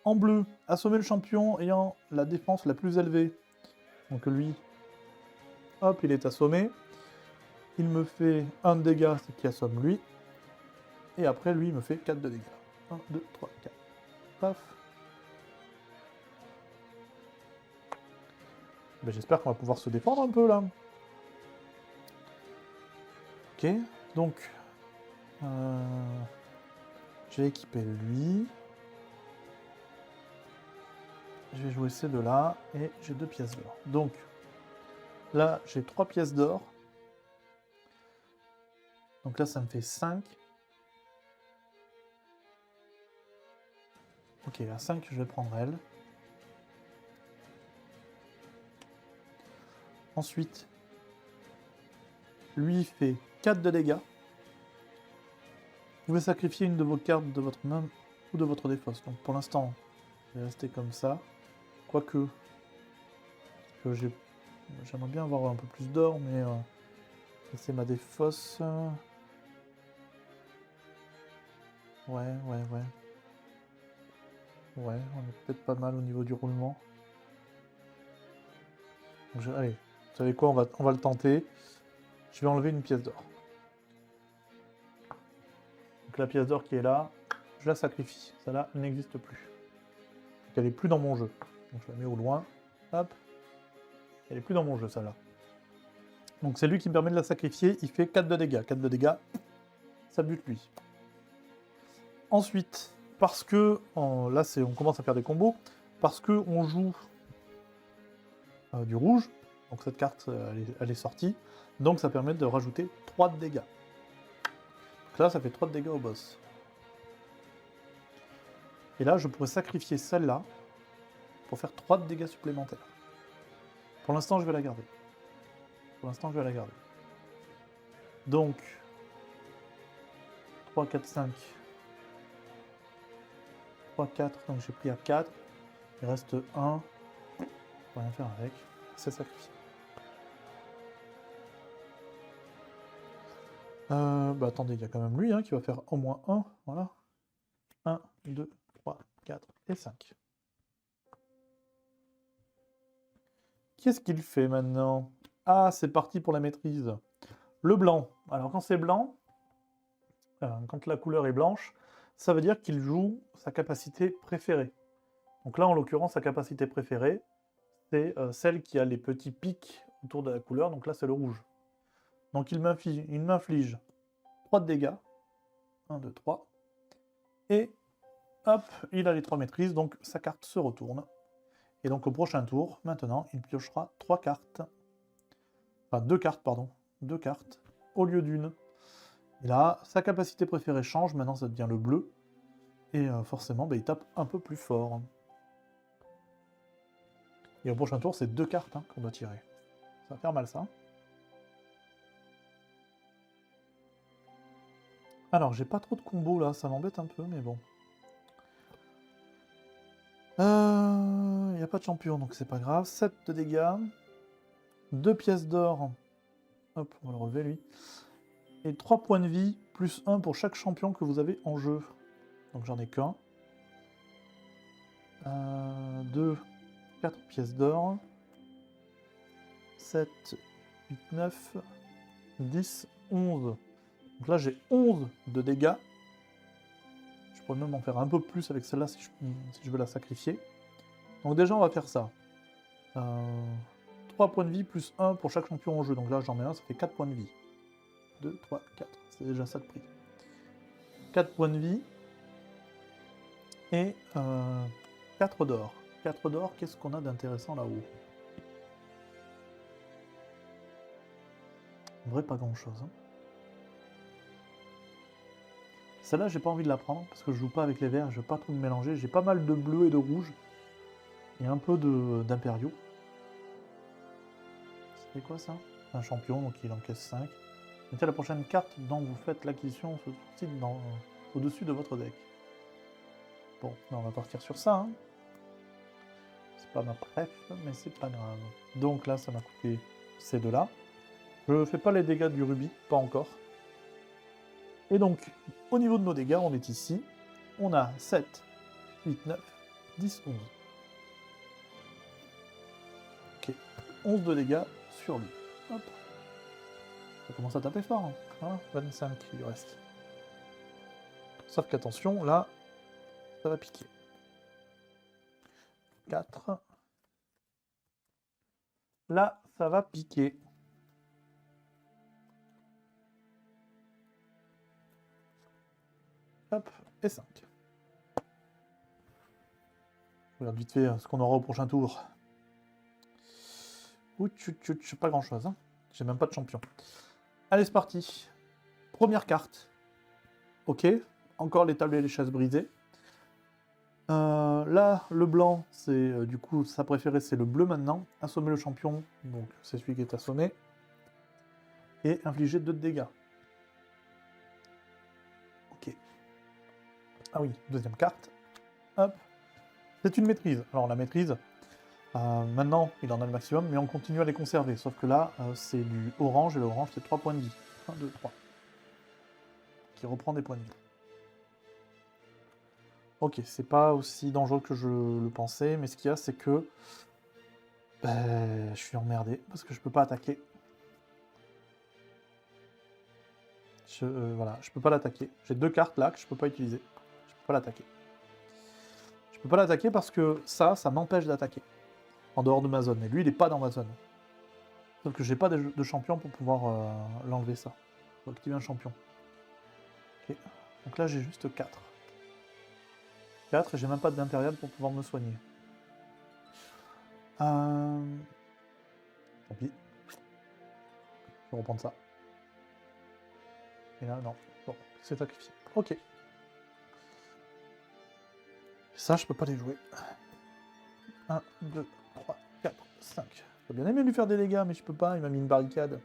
En bleu, assommer le champion ayant la défense la plus élevée. Donc lui, hop, il est assommé. Il me fait 1 de dégâts, c'est qui assomme lui. Et après, lui, il me fait 4 de dégâts. 1, 2, 3, 4. Paf. Ben, j'espère qu'on va pouvoir se défendre un peu, là. Ok, donc... je vais équiper lui. Je vais jouer ces deux-là, et j'ai 2 pièces d'or. Donc, là, j'ai 3 pièces d'or. Donc là, ça me fait 5. Ok, à 5, je vais prendre elle. Ensuite, lui fait 4 de dégâts. Vous pouvez sacrifier une de vos cartes de votre main ou de votre défausse. Donc pour l'instant, je vais rester comme ça. Quoique, j'aimerais bien avoir un peu plus d'or, mais c'est ma défausse. Ouais. Ouais, on est peut-être pas mal au niveau du roulement. Donc allez, vous savez quoi, on va le tenter. Je vais enlever une pièce d'or. Donc la pièce d'or qui est là, je la sacrifie. Celle-là, elle n'existe plus. Donc elle n'est plus dans mon jeu. Donc je la mets au loin. Hop. Elle n'est plus dans mon jeu, celle-là. Donc c'est lui qui me permet de la sacrifier. Il fait 4 de dégâts. 4 de dégâts, ça bute lui. Ensuite, parce que... là, on commence à faire des combos. Parce qu'on joue du rouge. Donc cette carte, elle est sortie. Donc ça permet de rajouter 3 de dégâts. Donc là, ça fait 3 de dégâts au boss. Et là, je pourrais sacrifier celle-là pour faire 3 de dégâts supplémentaires. Pour l'instant, je vais la garder. Donc, 3, 4, 5. 3, 4, donc j'ai pris à 4. Il reste 1. On va rien faire avec. C'est sacrifié. Bah attendez, il y a quand même lui qui va faire au moins 1. Voilà. 1, 2, 3, 4 et 5. Qu'est-ce qu'il fait maintenant? Ah, c'est parti pour la maîtrise. Le blanc. Alors quand c'est blanc, quand la couleur est blanche, ça veut dire qu'il joue sa capacité préférée. Donc là, en l'occurrence, sa capacité préférée, c'est celle qui a les petits pics autour de la couleur. Donc là, c'est le rouge. Donc il m'inflige 3 de dégâts. 1, 2, 3. Et hop, il a les 3 maîtrises, donc sa carte se retourne. Et donc au prochain tour, maintenant, il piochera 3 cartes. Enfin, 2 cartes, pardon. 2 cartes, au lieu d'une. Et là, sa capacité préférée change, maintenant ça devient le bleu. Et forcément, il tape un peu plus fort. Et au prochain tour, c'est 2 cartes qu'on doit tirer. Ça va faire mal, ça. Alors, j'ai pas trop de combos, là. Ça m'embête un peu, mais bon. Il n'y a pas de champion, donc c'est pas grave. 7 de dégâts. 2 pièces d'or. Hop, on va le relever, lui. Et 3 points de vie, plus 1 pour chaque champion que vous avez en jeu. Donc j'en ai qu'un. 2, 4 pièces d'or. 7, 8, 9, 10, 11. Donc là, j'ai 11 de dégâts. Je pourrais même en faire un peu plus avec celle-là si je veux la sacrifier. Donc déjà, on va faire ça. 3 points de vie plus 1 pour chaque champion en jeu. Donc là, j'en mets un, ça fait 4 points de vie. 2, 3, 4. C'est déjà ça de prix. 4 points de vie. Et 4 d'or. 4 d'or, qu'est-ce qu'on a d'intéressant là-haut? En vrai, pas grand-chose. Celle-là, j'ai pas envie de la prendre, parce que je joue pas avec les verts, je veux pas trop me mélanger. J'ai pas mal de bleu et de rouge. Et un peu d'impériaux. C'est quoi ça? Un champion, donc il encaisse 5. Mettez la prochaine carte dont vous faites l'acquisition se situe au-dessus de votre deck. Bon, on va partir sur ça. C'est pas ma préf, mais c'est pas grave. Donc là, ça m'a coûté ces deux-là. Je fais pas les dégâts du rubis, pas encore. Et donc, au niveau de nos dégâts, on est ici. On a 7, 8, 9, 10, 11. Ok, 11 de dégâts sur lui. Hop. Ça commence à taper fort. 25, il reste. Sauf qu'attention, là, ça va piquer. 4. Là, ça va piquer. Hop, et 5. Je regarde vite fait ce qu'on aura au prochain tour. Ouh, pas grand chose. Hein. J'ai même pas de champion. Allez, c'est parti. Première carte. Ok. Encore les tables et les chaises brisées. Là, le blanc, c'est du coup sa préférée, c'est le bleu maintenant. Assommer le champion, donc c'est celui qui est assommé. Et infliger 2 de dégâts. Ok. Ah oui, deuxième carte. Hop. C'est une maîtrise. Alors la maîtrise, maintenant il en a le maximum, mais on continue à les conserver. Sauf que là, c'est du orange, et l'orange c'est 3 points de vie. 1, 2, 3. Qui reprend des points de vie. Ok, c'est pas aussi dangereux que je le pensais, mais ce qu'il y a, c'est que je suis emmerdé parce que je peux pas attaquer. Voilà, je peux pas l'attaquer. J'ai 2 cartes là que je peux pas utiliser. Je peux pas l'attaquer. Je peux pas l'attaquer parce que ça m'empêche d'attaquer. En dehors de ma zone. Et lui, il est pas dans ma zone. Sauf que j'ai pas de champion pour pouvoir l'enlever ça. Faut activer un champion. Ok. Donc là, j'ai juste 4. 4 et j'ai même pas d'impérial pour pouvoir me soigner. Tant pis. Je vais reprendre ça. Et là, non. Bon, c'est sacrifié. Ok. Ça, je peux pas les jouer. 1, 2, 3, 4, 5. J'aurais bien aimé lui faire des dégâts, mais je peux pas. Il m'a mis une barricade.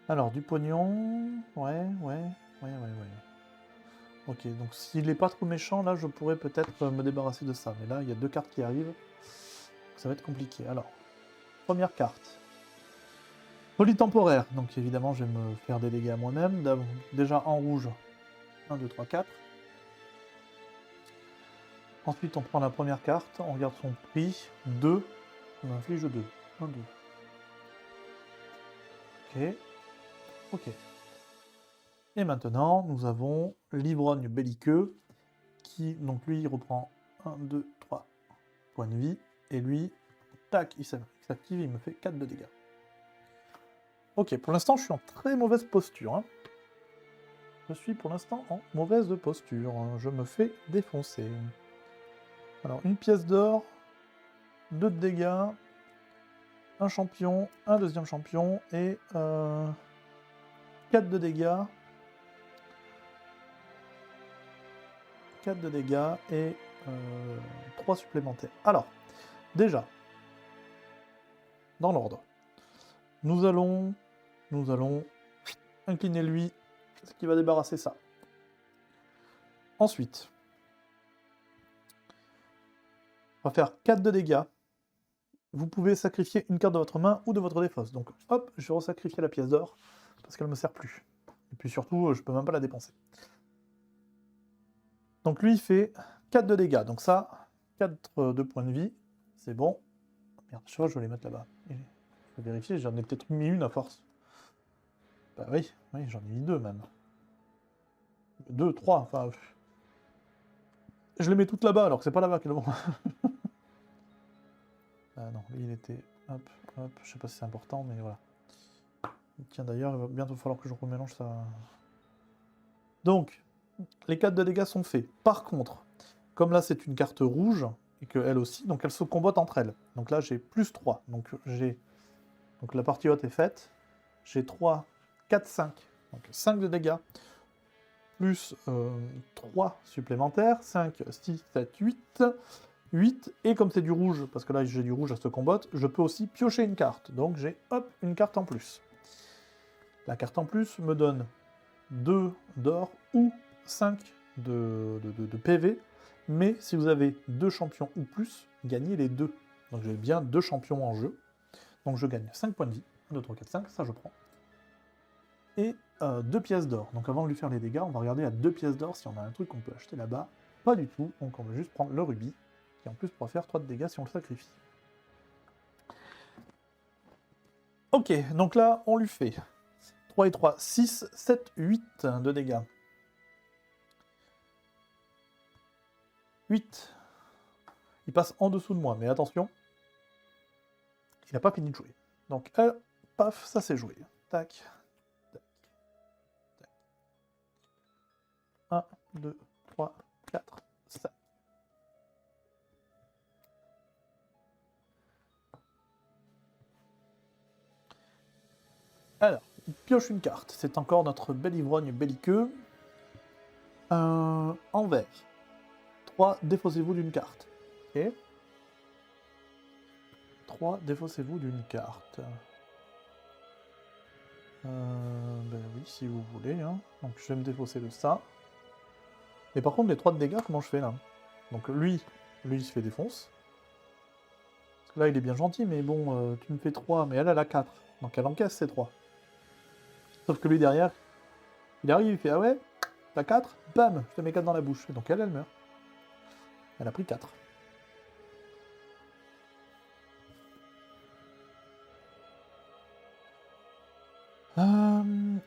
Alors, du pognon. Ouais. Ok, donc s'il est pas trop méchant, là, je pourrais peut-être me débarrasser de ça. Mais là, il y a 2 cartes qui arrivent. Donc, ça va être compliqué. Alors, première carte. Folie temporaire. Donc, évidemment, je vais me faire des dégâts à moi-même. Déjà, en rouge. 1, 2, 3, 4. Ensuite, on prend la première carte. On regarde son prix. 2. On inflige 2. 1, 2. Ok. Ok. Et maintenant, nous avons l'ivrogne belliqueux, qui, donc lui, il reprend 1, 2, 3 points de vie, et lui, tac, il s'active, il me fait 4 de dégâts. Ok, pour l'instant, je suis en très mauvaise posture. Hein. Je suis pour l'instant en mauvaise posture. Je me fais défoncer. Alors, une pièce d'or, 2 de dégâts, un champion, un deuxième champion, et 4 de dégâts. 4 de dégâts et 3 supplémentaires. Alors, déjà, dans l'ordre, nous allons incliner lui, ce qui va débarrasser ça. Ensuite, on va faire 4 de dégâts. Vous pouvez sacrifier une carte de votre main ou de votre défausse. Donc, hop, je vais resacrifier la pièce d'or, parce qu'elle ne me sert plus. Et puis surtout, je peux même pas la dépenser. Donc lui, il fait 4 de dégâts. Donc ça, 4 de points de vie, c'est bon. Merde, je vais les mettre là-bas. Je vais vérifier, j'en ai peut-être mis une à force. Bah oui, j'en ai mis 2 même. 2, 3, enfin... Je les mets toutes là-bas, alors que c'est pas là-bas qu'elles vont. Ah non, lui il était... Hop, je sais pas si c'est important, mais voilà. Tiens d'ailleurs, il va bientôt falloir que je remélange ça. Donc, les 4 de dégâts sont faits. Par contre, comme là c'est une carte rouge, et qu'elle aussi, donc elles se combattent entre elles. Donc là j'ai plus 3. Donc la partie haute est faite. J'ai 3, 4, 5. Donc 5 de dégâts. Plus 3 supplémentaires. 5, 6, 7, 8. 8. Et comme c'est du rouge, parce que là j'ai du rouge à ce combat, je peux aussi piocher une carte. Donc j'ai, hop, une carte en plus. La carte en plus me donne 2 d'or ou 5 de PV. Mais si vous avez 2 champions ou plus, gagnez les 2. Donc j'ai bien 2 champions en jeu. Donc je gagne 5 points de vie. 1, 2, 3, 4, 5, ça je prends. Et 2 pièces d'or. Donc avant de lui faire les dégâts, on va regarder à 2 pièces d'or si on a un truc qu'on peut acheter là-bas. Pas du tout, donc on va juste prendre le rubis, qui en plus pourra faire 3 de dégâts si on le sacrifie. Ok, donc là, on lui fait 3 et 3, 6, 7, 8 de dégâts. 8. Il passe en dessous de moi, mais attention. Il n'a pas fini de jouer. Donc, paf, ça c'est joué. Tac. Tac. Tac. 1, 2, 3, 4, 5. Alors, il pioche une carte. C'est encore notre bel ivrogne belliqueux. En vert. 3, défaussez-vous d'une carte. Ok. 3, défaussez-vous d'une carte. Ben oui, si vous voulez. Hein. Donc je vais me défausser de ça. Mais par contre, les 3 de dégâts, comment je fais là? Donc lui, il se fait défonce. Parce que là, il est bien gentil, mais bon, tu me fais 3, mais elle a 4. Donc elle encaisse ces 3. Sauf que lui, derrière, il arrive, il fait, ah ouais, t'as 4, bam, je te mets 4 dans la bouche. Et donc elle meurt. Elle a pris 4.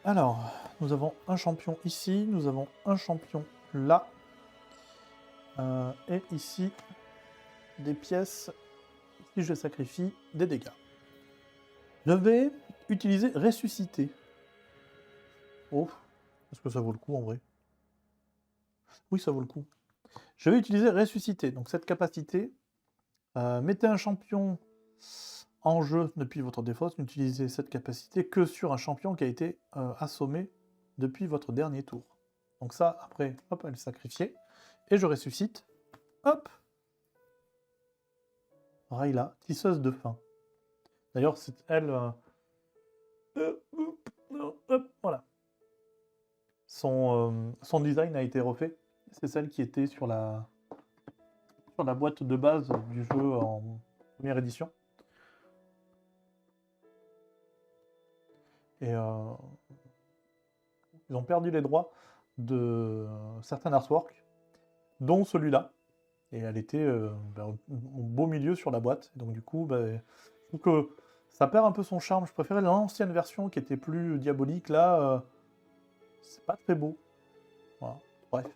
Alors, nous avons un champion ici, nous avons un champion là. Et ici, des pièces, si je sacrifie, des dégâts. Je vais utiliser ressusciter. Oh, est-ce que ça vaut le coup en vrai? Oui, ça vaut le coup. Je vais utiliser ressusciter. Donc cette capacité, mettez un champion en jeu depuis votre défausse, n'utilisez cette capacité que sur un champion qui a été assommé depuis votre dernier tour. Donc ça, après, hop, elle est sacrifiée. Et je ressuscite. Hop, Rayla, tisseuse de faim. D'ailleurs, c'est elle... hop, voilà. Son design a été refait. C'est celle qui était sur la boîte de base du jeu en première édition. Et ils ont perdu les droits de certains artworks, dont celui-là. Et elle était au beau milieu sur la boîte. Et donc du coup, je trouve que ça perd un peu son charme. Je préférais l'ancienne version qui était plus diabolique. Là, c'est pas très beau. Voilà. Bref.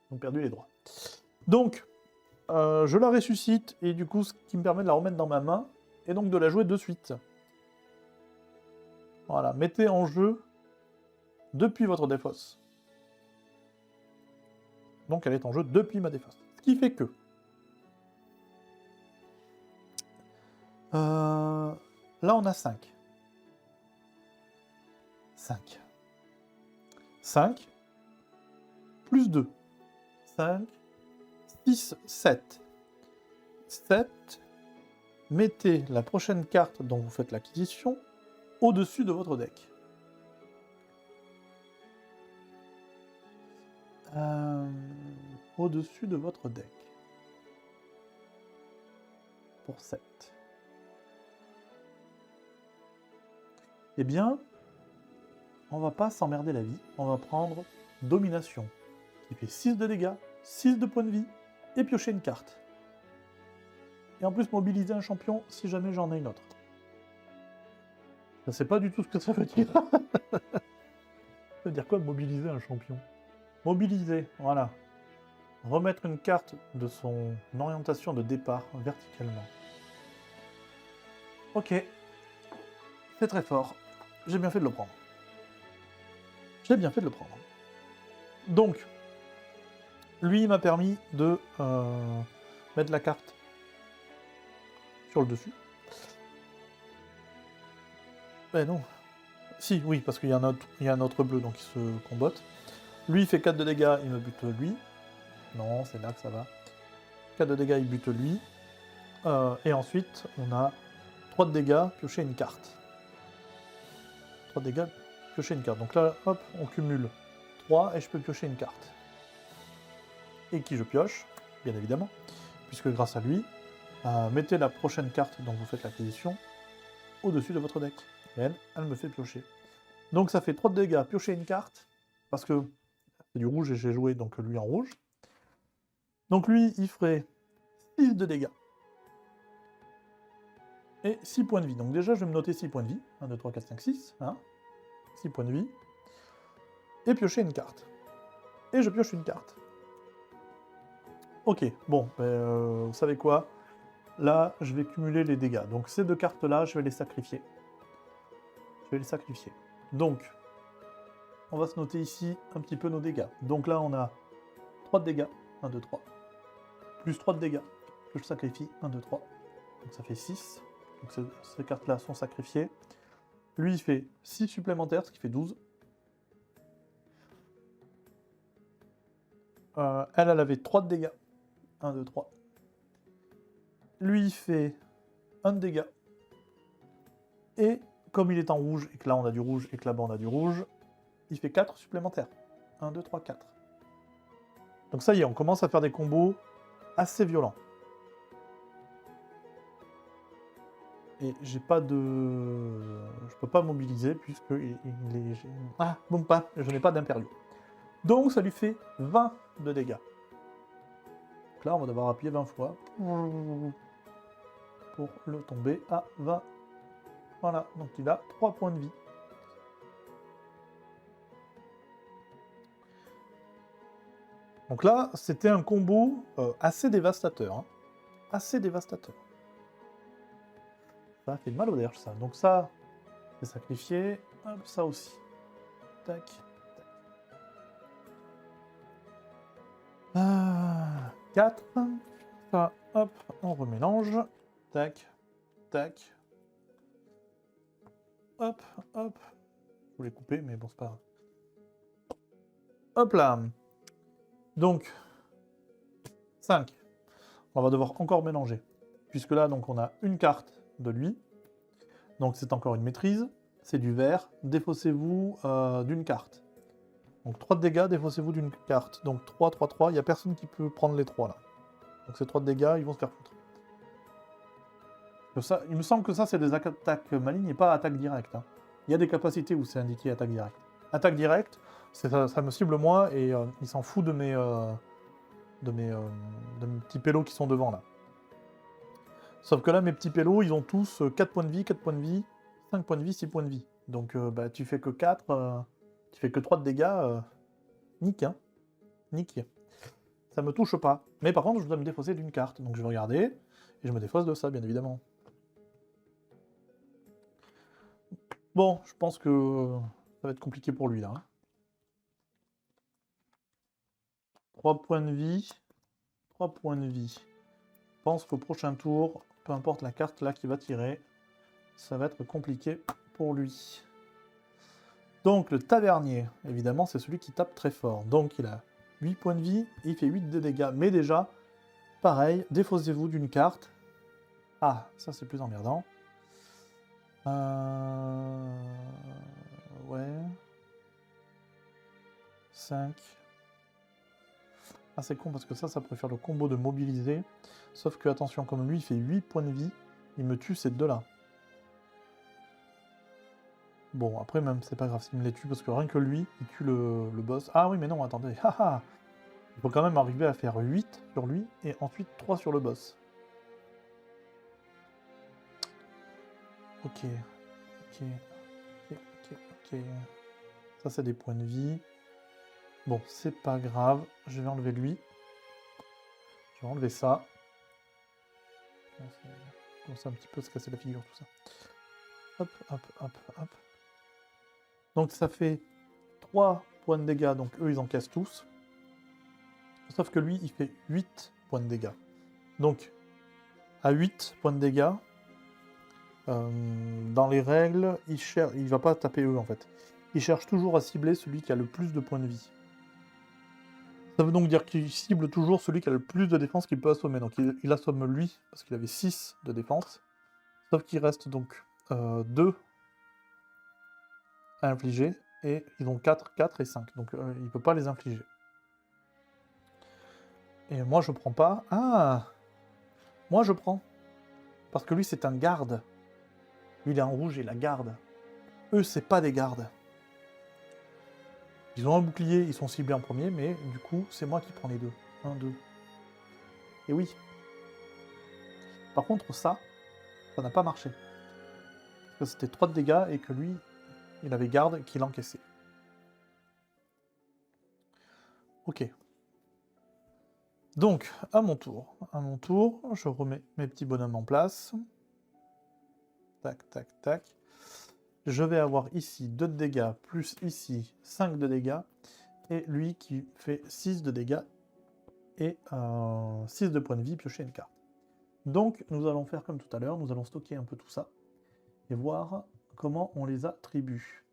Ils ont perdu les droits. Donc, je la ressuscite. Et du coup, ce qui me permet de la remettre dans ma main. Et donc de la jouer de suite. Voilà. Mettez en jeu depuis votre défausse. Donc elle est en jeu depuis ma défausse. Ce qui fait que... là, on a 5. 5. 5. Plus 2. 5. 6, 7. 7. Mettez la prochaine carte dont vous faites l'acquisition au-dessus de votre deck. Au-dessus de votre deck. Pour 7. Eh bien, on va pas s'emmerder la vie. On va prendre Domination, qui fait 6 de dégâts, 6 de points de vie, et piocher une carte. Et en plus mobiliser un champion si jamais j'en ai une autre. Je sais pas du tout ce que ça veut dire. Ça veut dire quoi, mobiliser un champion? Mobiliser, voilà. Remettre une carte de son orientation de départ verticalement. Ok. C'est très fort. J'ai bien fait de le prendre. J'ai bien fait de le prendre. Donc, lui, il m'a permis de mettre la carte sur le dessus. Ben non. Si, oui, parce qu'il y a un autre bleu, donc il se combotte. Lui, il fait 4 de dégâts, il me bute lui. Non, c'est là que ça va. 4 de dégâts, il bute lui. Et ensuite, on a 3 de dégâts, piocher une carte. 3 de dégâts, piocher une carte. Donc là, hop, on cumule 3 et je peux piocher une carte. Et qui je pioche, bien évidemment, puisque grâce à lui, mettez la prochaine carte dont vous faites l'acquisition au-dessus de votre deck. Et elle me fait piocher. Donc ça fait 3 de dégâts, piocher une carte, parce que c'est du rouge et j'ai joué donc lui en rouge. Donc lui, il ferait 6 de dégâts. Et 6 points de vie. Donc déjà, je vais me noter 6 points de vie. 1, 2, 3, 4, 5, 6. Hein, 6 points de vie. Et piocher une carte. Et je pioche une carte. Ok, bon, vous savez quoi? là, je vais cumuler les dégâts. Donc ces deux cartes-là, je vais les sacrifier. Donc, on va se noter ici un petit peu nos dégâts. Donc là, on a 3 de dégâts. 1, 2, 3. Plus 3 de dégâts que je sacrifie. 1, 2, 3. Donc ça fait 6. Donc ces cartes-là sont sacrifiées. Lui, il fait 6 supplémentaires, ce qui fait 12. Elle avait 3 de dégâts. 1, 2, 3. Lui, il fait 1 de dégâts. Et comme il est en rouge, et que là on a du rouge, et que là-bas on a du rouge, il fait 4 supplémentaires. 1, 2, 3, 4. Donc ça y est, on commence à faire des combos assez violents. Et j'ai pas de... Je peux pas mobiliser, puisque il est... Ah, bon pas, je n'ai pas d'impériaux. Donc ça lui fait 20 de dégâts. Donc là, on va devoir appuyer 20 fois pour le tomber à 20. Voilà, donc il a 3 points de vie. Donc là, c'était un combo assez dévastateur. Hein. Assez dévastateur. Ça fait mal au derche, ça. Donc ça, c'est sacrifié. Hop, ça aussi. Tac. 4. Ça, hop, on remélange. Tac. Tac. Hop, hop. Je voulais couper, mais bon, c'est pas grave. Hop là. Donc, 5. On va devoir encore mélanger. Puisque là, donc, on a une carte de lui. Donc, c'est encore une maîtrise. C'est du vert. Défaussez-vous d'une carte. Donc, 3 de dégâts, défaussez-vous d'une carte. Donc, 3, 3, 3. Il n'y a personne qui peut prendre les 3, là. Donc, ces 3 de dégâts, ils vont se faire foutre. Ça, il me semble que ça, c'est des attaques malignes et pas attaques directes. Hein. Il y a des capacités où c'est indiqué attaque directe. Attaque directe, ça me cible moi et il s'en fout de mes petits pélos qui sont devant là. Sauf que là, mes petits pélos, ils ont tous 4 points de vie, 4 points de vie, 5 points de vie, 6 points de vie. Donc bah, tu fais que 4, tu fais que 3 de dégâts, nique, hein. Nique. Ça me touche pas. Mais par contre, je dois me défausser d'une carte. Donc je vais regarder, et je me défausse de ça, bien évidemment. Bon, je pense que ça va être compliqué pour lui, là. Hein. 3 points de vie. 3 points de vie. Je pense qu'au prochain tour, peu importe la carte là qu'il va tirer, ça va être compliqué pour lui. Donc le tavernier, évidemment, c'est celui qui tape très fort. Donc il a 8 points de vie, et il fait 8 de dégâts. Mais déjà, pareil, défaussez-vous d'une carte. Ah, ça c'est plus emmerdant. Ouais. 5. Ah, c'est con parce que ça pourrait faire le combo de mobiliser. Sauf que, attention, comme lui, il fait 8 points de vie, il me tue ces deux-là. Bon, après, même, c'est pas grave s'il me les tue, parce que rien que lui, il tue le boss. Ah oui, mais non, attendez. Haha. Il faut quand même arriver à faire 8 sur lui, et ensuite 3 sur le boss. Ok. Ça, c'est des points de vie. Bon, c'est pas grave. Je vais enlever lui. Je vais enlever ça. Comme ça, un petit peu se casser la figure, tout ça. Hop, hop, hop, hop. Donc, ça fait 3 points de dégâts. Donc, eux, ils en cassent tous. Sauf que lui, il fait 8 points de dégâts. Donc, à 8 points de dégâts, dans les règles, il va pas taper eux, en fait. Il cherche toujours à cibler celui qui a le plus de points de vie. Ça veut donc dire qu'il cible toujours celui qui a le plus de défense qu'il peut assommer. Donc il assomme lui, parce qu'il avait 6 de défense. Sauf qu'il reste donc 2 à infliger. Et ils ont 4, 4 et 5. Donc il ne peut pas les infliger. Et moi je prends pas. Ah, moi je prends. Parce que lui c'est un garde. Lui il est en rouge et la garde. Eux c'est pas des gardes. Ils ont un bouclier, ils sont ciblés en premier, mais du coup, c'est moi qui prends les deux. 1, 2. Et oui. Par contre, ça n'a pas marché. Parce que c'était 3 de dégâts et que lui, il avait garde qu'il encaissait. Ok. Donc, à mon tour, je remets mes petits bonhommes en place. Tac, tac, tac. Je vais avoir ici 2 de dégâts, plus ici 5 de dégâts, et lui qui fait 6 de dégâts, et 6 de points de vie, piocher une carte. Donc, nous allons faire comme tout à l'heure, nous allons stocker un peu tout ça, et voir comment on les attribue.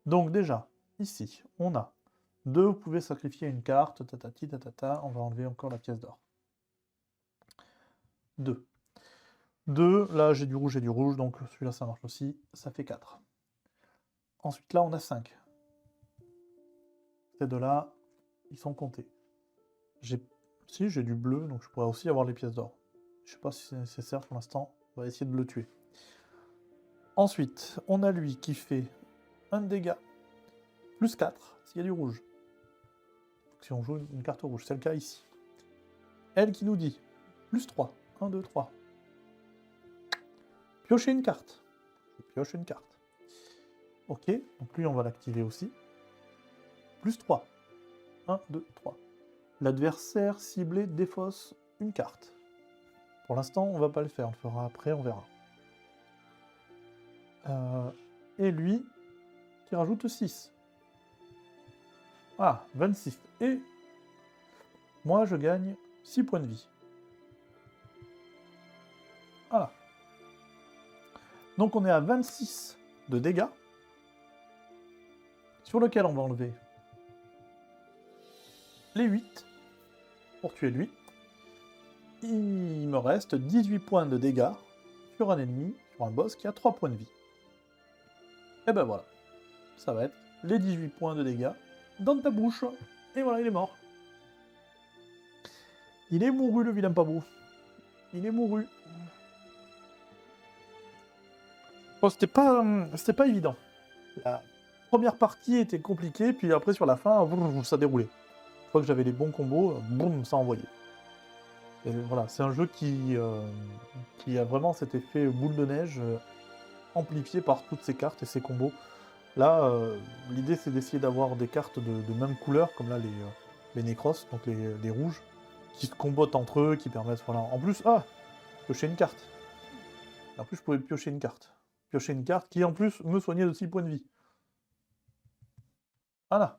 Donc déjà, ici, on a 2, vous pouvez sacrifier une carte, tatati, tatata, on va enlever encore la pièce d'or. 2. 2, là j'ai du rouge et du rouge, donc celui-là ça marche aussi, ça fait 4. Ensuite là on a 5. Ces deux-là, ils sont comptés. Si j'ai du bleu, donc je pourrais aussi avoir les pièces d'or. Je sais pas si c'est nécessaire pour l'instant, on va essayer de le tuer. Ensuite, on a lui qui fait un dégât, plus 4, s'il y a du rouge. Si on joue une carte rouge, c'est le cas ici. Elle qui nous dit, plus 3, 1, 2, 3. Piocher une carte. Je pioche une carte. Ok, donc lui on va l'activer aussi. Plus 3. 1, 2, 3. L'adversaire ciblé défausse une carte. Pour l'instant, on va pas le faire, on le fera après, on verra. Et lui, qui rajoute 6. Ah, 26. Et moi, je gagne 6 points de vie. Voilà. Donc on est à 26 de dégâts, sur lequel on va enlever les 8 pour tuer lui. Il me reste 18 points de dégâts sur un ennemi, sur un boss qui a 3 points de vie. Et ben voilà, ça va être les 18 points de dégâts dans ta bouche. Et voilà, il est mort. Il est mouru, le vilain pas beau. Il est mouru. Bon, c'était pas évident. La première partie était compliquée, puis après sur la fin, ça déroulait. Une fois que j'avais les bons combos, boum, ça envoyait. Et voilà, c'est un jeu qui a vraiment cet effet boule de neige amplifié par toutes ces cartes et ces combos. Là, l'idée c'est d'essayer d'avoir des cartes de même couleur, comme là les Necros, donc les rouges, qui se combattent entre eux, qui permettent, voilà. En plus, piocher une carte. En plus, je pouvais piocher une carte. Piocher une carte qui, en plus, me soignait de 6 points de vie. Voilà.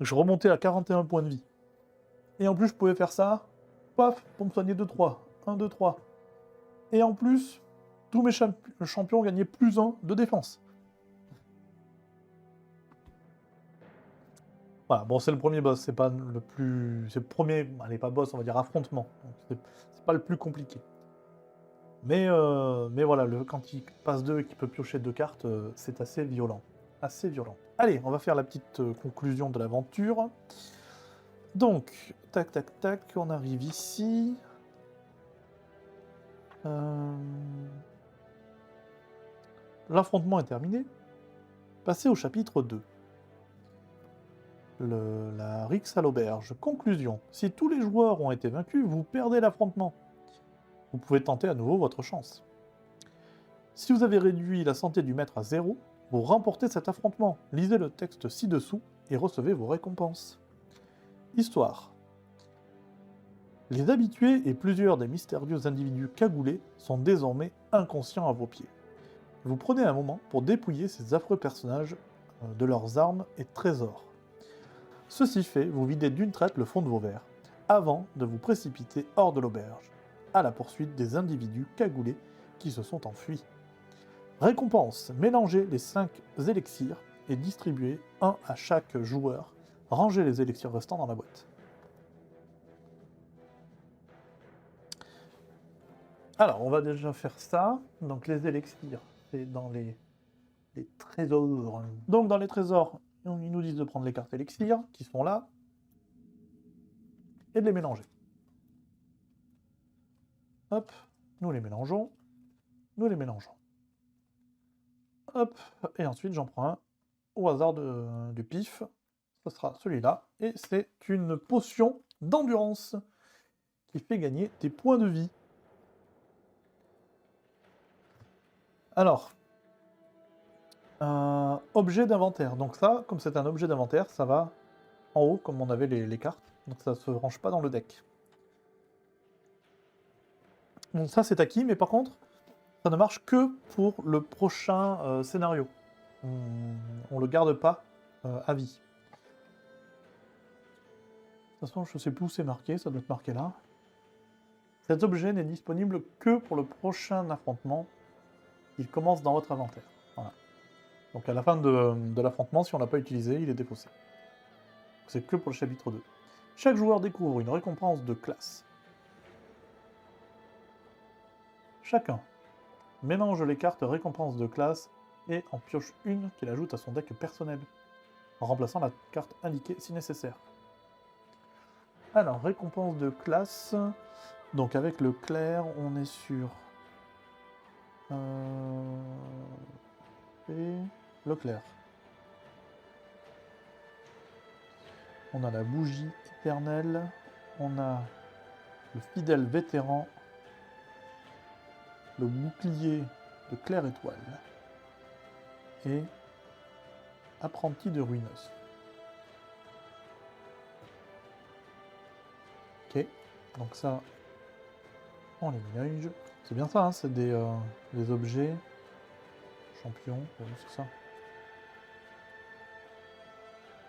Je remontais à 41 points de vie. Et en plus, je pouvais faire ça, paf, pour me soigner de 3. 1, 2, 3. Et en plus, tous mes champions gagnaient plus 1 de défense. Voilà, bon, c'est le premier boss, c'est pas le plus... C'est le premier, allez, pas boss, on va dire affrontement. C'est pas le plus compliqué. Mais voilà, quand il passe 2 et qu'il peut piocher 2 cartes, c'est assez violent. Assez violent. Allez, on va faire la petite conclusion de l'aventure. Donc, tac, tac, tac, on arrive ici. L'affrontement est terminé. Passez au chapitre 2. La rixe à l'auberge. Conclusion. Si tous les joueurs ont été vaincus, vous perdez l'affrontement. Vous pouvez tenter à nouveau votre chance. Si vous avez réduit la santé du maître à 0, vous remportez cet affrontement. Lisez le texte ci-dessous et recevez vos récompenses. Histoire. Les habitués et plusieurs des mystérieux individus cagoulés sont désormais inconscients à vos pieds. Vous prenez un moment pour dépouiller ces affreux personnages de leurs armes et trésors. Ceci fait, vous videz d'une traite le fond de vos verres, avant de vous précipiter hors de l'auberge, à la poursuite des individus cagoulés qui se sont enfuis. Récompense, mélangez les 5 élixirs et distribuez un à chaque joueur. Rangez les élixirs restants dans la boîte. Alors, on va déjà faire ça. Donc les élixirs, c'est dans les trésors. Donc dans les trésors, ils nous disent de prendre les cartes élixirs, qui sont là, et de les mélanger. Hop, nous les mélangeons. Nous les mélangeons. Hop, et ensuite j'en prends un au hasard du pif. Ce sera celui-là. Et c'est une potion d'endurance qui fait gagner des points de vie. Alors, objet d'inventaire. Donc ça, comme c'est un objet d'inventaire, ça va en haut, comme on avait les cartes. Donc ça ne se range pas dans le deck. Donc ça c'est acquis, mais par contre, ça ne marche que pour le prochain scénario. On le garde pas à vie. De toute façon, je sais plus où c'est marqué, ça doit être marqué là. Cet objet n'est disponible que pour le prochain affrontement. Il commence dans votre inventaire. Voilà. Donc à la fin de l'affrontement, si on ne l'a pas utilisé, il est défaussé. C'est que pour le chapitre 2. Chaque joueur découvre une récompense de classe. Chacun mélange les cartes récompenses de classe et en pioche une qu'il ajoute à son deck personnel, en remplaçant la carte indiquée si nécessaire. Alors, récompense de classe. Donc avec le clair, on est sur... et le clair. On a la bougie éternelle, on a le fidèle vétéran, le bouclier de claire étoile et apprenti de ruineuse. Ok, donc ça, on les mélange. C'est bien ça, hein, c'est des objets champions, c'est ça.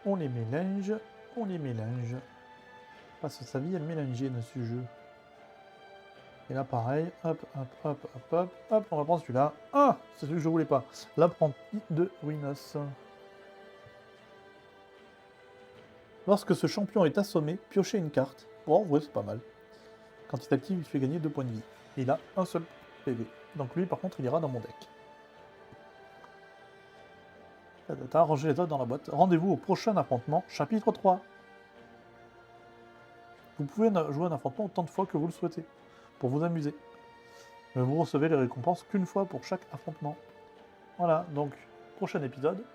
On les mélange, on les mélange. Passe sa vie à mélanger dans ce jeu. Et là pareil, hop, hop, hop, hop, hop, hop, on va prendre celui-là. Ah, c'est celui que je voulais pas. L'apprenti de Ruinos. Lorsque ce champion est assommé, piochez une carte. Bon, ouais, c'est pas mal. Quand il s'active, il fait gagner 2 points de vie. Et il a un seul PV. Donc lui, par contre, il ira dans mon deck. Rangez les autres dans la boîte. Rendez-vous au prochain affrontement, chapitre 3. Vous pouvez jouer un affrontement autant de fois que vous le souhaitez, pour vous amuser. Mais vous recevez les récompenses qu'une fois pour chaque affrontement. Voilà, donc, prochain épisode,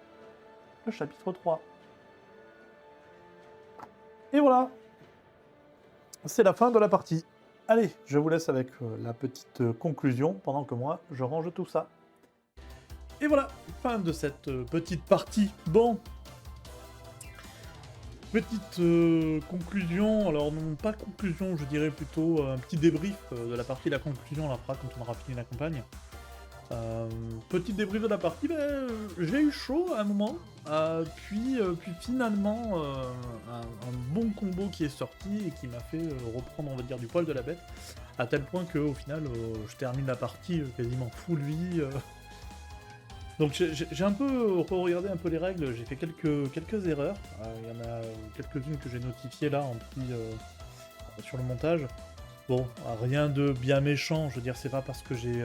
le chapitre 3. Et voilà, c'est la fin de la partie. Allez, je vous laisse avec la petite conclusion, pendant que moi, je range tout ça. Et voilà, fin de cette petite partie. Bon, petite conclusion, alors non pas conclusion, je dirais plutôt un petit débrief de la partie. La conclusion, on la fera quand on aura fini la campagne. Petit débrief de la partie, ben, j'ai eu chaud à un moment, puis finalement un bon combo qui est sorti et qui m'a fait reprendre, on va dire, du poil de la bête, à tel point qu'au final je termine la partie quasiment full vie. Donc j'ai un peu regardé un peu les règles, j'ai fait quelques erreurs, il y en a quelques-unes que j'ai notifiées là en petit sur le montage. Bon, rien de bien méchant, je veux dire, c'est pas parce que j'ai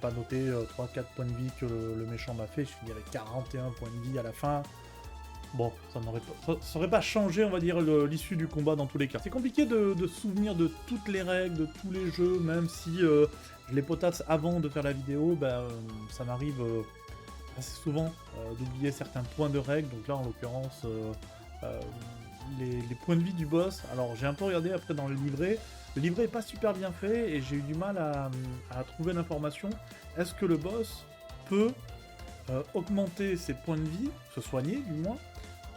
pas noté 3-4 points de vie que le méchant m'a fait, je finis avec 41 points de vie à la fin. Bon, ça n'aurait pas changé, on va dire, l'issue du combat dans tous les cas. C'est compliqué de se souvenir de toutes les règles, de tous les jeux, même si je les potasse avant de faire la vidéo, ça m'arrive assez souvent d'oublier certains points de règles. Donc là, en l'occurrence, les points de vie du boss, alors j'ai un peu regardé après dans le livret. Le livret est pas super bien fait et j'ai eu du mal à trouver l'information. Est-ce que le boss peut augmenter ses points de vie, se soigner du moins,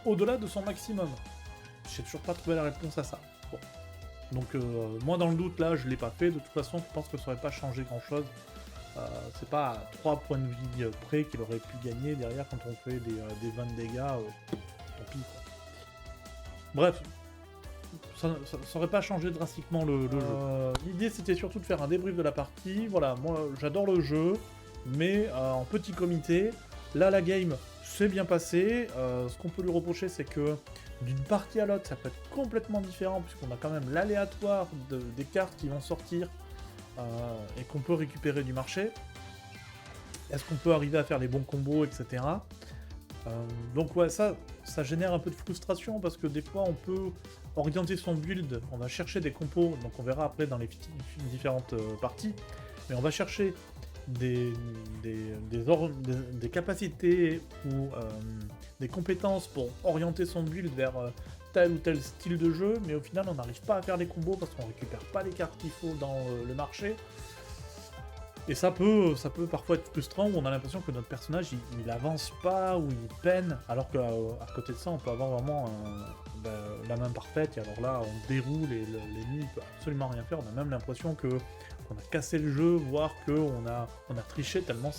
au-delà de son maximum? J'ai toujours pas trouvé la réponse à ça. Bon. Donc moi dans le doute là, je l'ai pas fait. De toute façon, je pense que ça aurait pas changé grand-chose. C'est pas à 3 points de vie près qu'il aurait pu gagner derrière quand on fait des 20 de dégâts. Tant pis quoi. Bref. Ça n'aurait pas changé drastiquement le jeu. L'idée c'était surtout de faire un débrief de la partie. Voilà, moi j'adore le jeu, mais en petit comité. Là la game s'est bien passée. Ce qu'on peut lui reprocher c'est que d'une partie à l'autre ça peut être complètement différent puisqu'on a quand même l'aléatoire des cartes qui vont sortir et qu'on peut récupérer du marché. Est-ce qu'on peut arriver à faire les bons combos, etc. Donc ouais, ça génère un peu de frustration parce que des fois on peut orienter son build, on va chercher des compos, donc on verra après dans les différentes parties, mais on va chercher des capacités ou des compétences pour orienter son build vers tel ou tel style de jeu, mais au final on n'arrive pas à faire les combos parce qu'on récupère pas les cartes qu'il faut dans le marché. Et ça peut parfois être frustrant où on a l'impression que notre personnage il avance pas ou il peine, alors qu'à côté de ça on peut avoir vraiment la main parfaite, et alors là on déroule et l'ennemi ne peut absolument rien faire, on a même l'impression qu'on qu'on a cassé le jeu, voire qu'on a triché tellement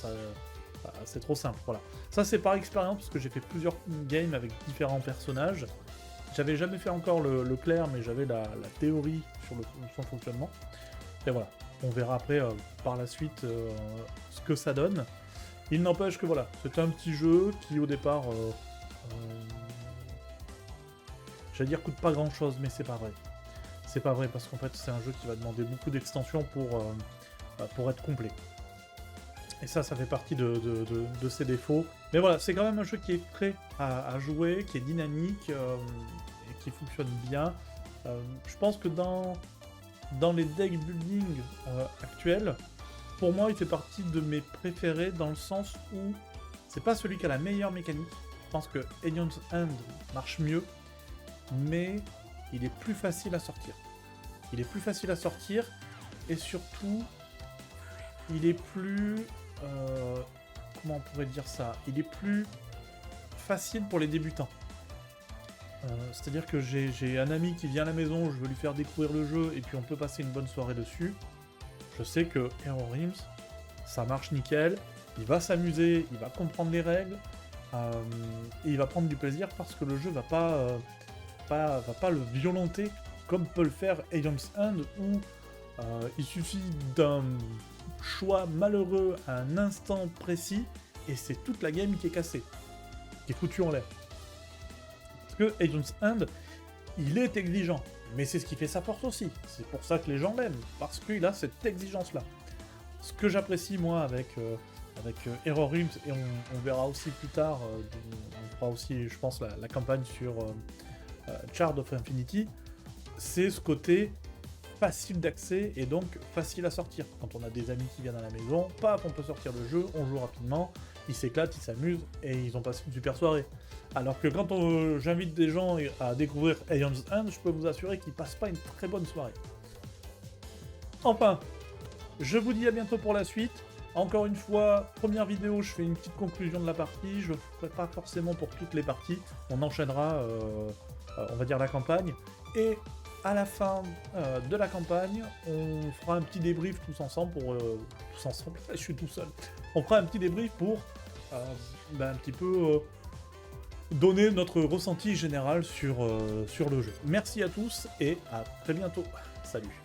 c'est trop simple. Voilà. Ça c'est par expérience parce que j'ai fait plusieurs games avec différents personnages. J'avais jamais fait encore le clair, mais j'avais la théorie sur son fonctionnement. Et voilà, on verra après par la suite ce que ça donne. Il n'empêche que voilà, c'est un petit jeu qui au départ, j'allais dire coûte pas grand chose, mais c'est pas vrai. C'est pas vrai parce qu'en fait c'est un jeu qui va demander beaucoup d'extensions pour être complet. Et ça fait partie de ses défauts. Mais voilà, c'est quand même un jeu qui est prêt à jouer, qui est dynamique et qui fonctionne bien. Je pense que dans les deck building actuels, pour moi il fait partie de mes préférés dans le sens où c'est pas celui qui a la meilleure mécanique. Je pense que Aeon's End marche mieux, mais il est plus facile à sortir. Il est plus facile à sortir et surtout il est plus... comment on pourrait dire ça? Il est plus facile pour les débutants. C'est-à-dire que j'ai un ami qui vient à la maison, je veux lui faire découvrir le jeu et puis on peut passer une bonne soirée dessus. Je sais que Hero Realms, ça marche nickel, il va s'amuser, il va comprendre les règles, et il va prendre du plaisir parce que le jeu va pas le violenter comme peut le faire Aeon's End où il suffit d'un choix malheureux à un instant précis et c'est toute la game qui est cassée, qui est foutue en l'air. Parce que Aeon's End, il est exigeant, mais c'est ce qui fait sa force aussi. C'est pour ça que les gens l'aiment, parce qu'il a cette exigence-là. Ce que j'apprécie moi avec Hero Realms, et on verra aussi plus tard, on fera aussi, je pense, la campagne sur Shard of Infinity, c'est ce côté facile d'accès et donc facile à sortir. Quand on a des amis qui viennent à la maison, paf, on peut sortir le jeu, on joue rapidement, ils s'éclatent, ils s'amusent et ils ont passé une super soirée. Alors que quand j'invite des gens à découvrir Aeon's End, je peux vous assurer qu'ils passent pas une très bonne soirée. Enfin, je vous dis à bientôt pour la suite. Encore une fois, première vidéo, je fais une petite conclusion de la partie, je ne ferai pas forcément pour toutes les parties, on enchaînera, on va dire, la campagne, et à la fin de la campagne, on fera un petit débrief tous ensemble, tous ensemble, je suis tout seul, on fera un petit débrief pour un petit peu donner notre ressenti général sur le jeu. Merci à tous et à très bientôt, salut.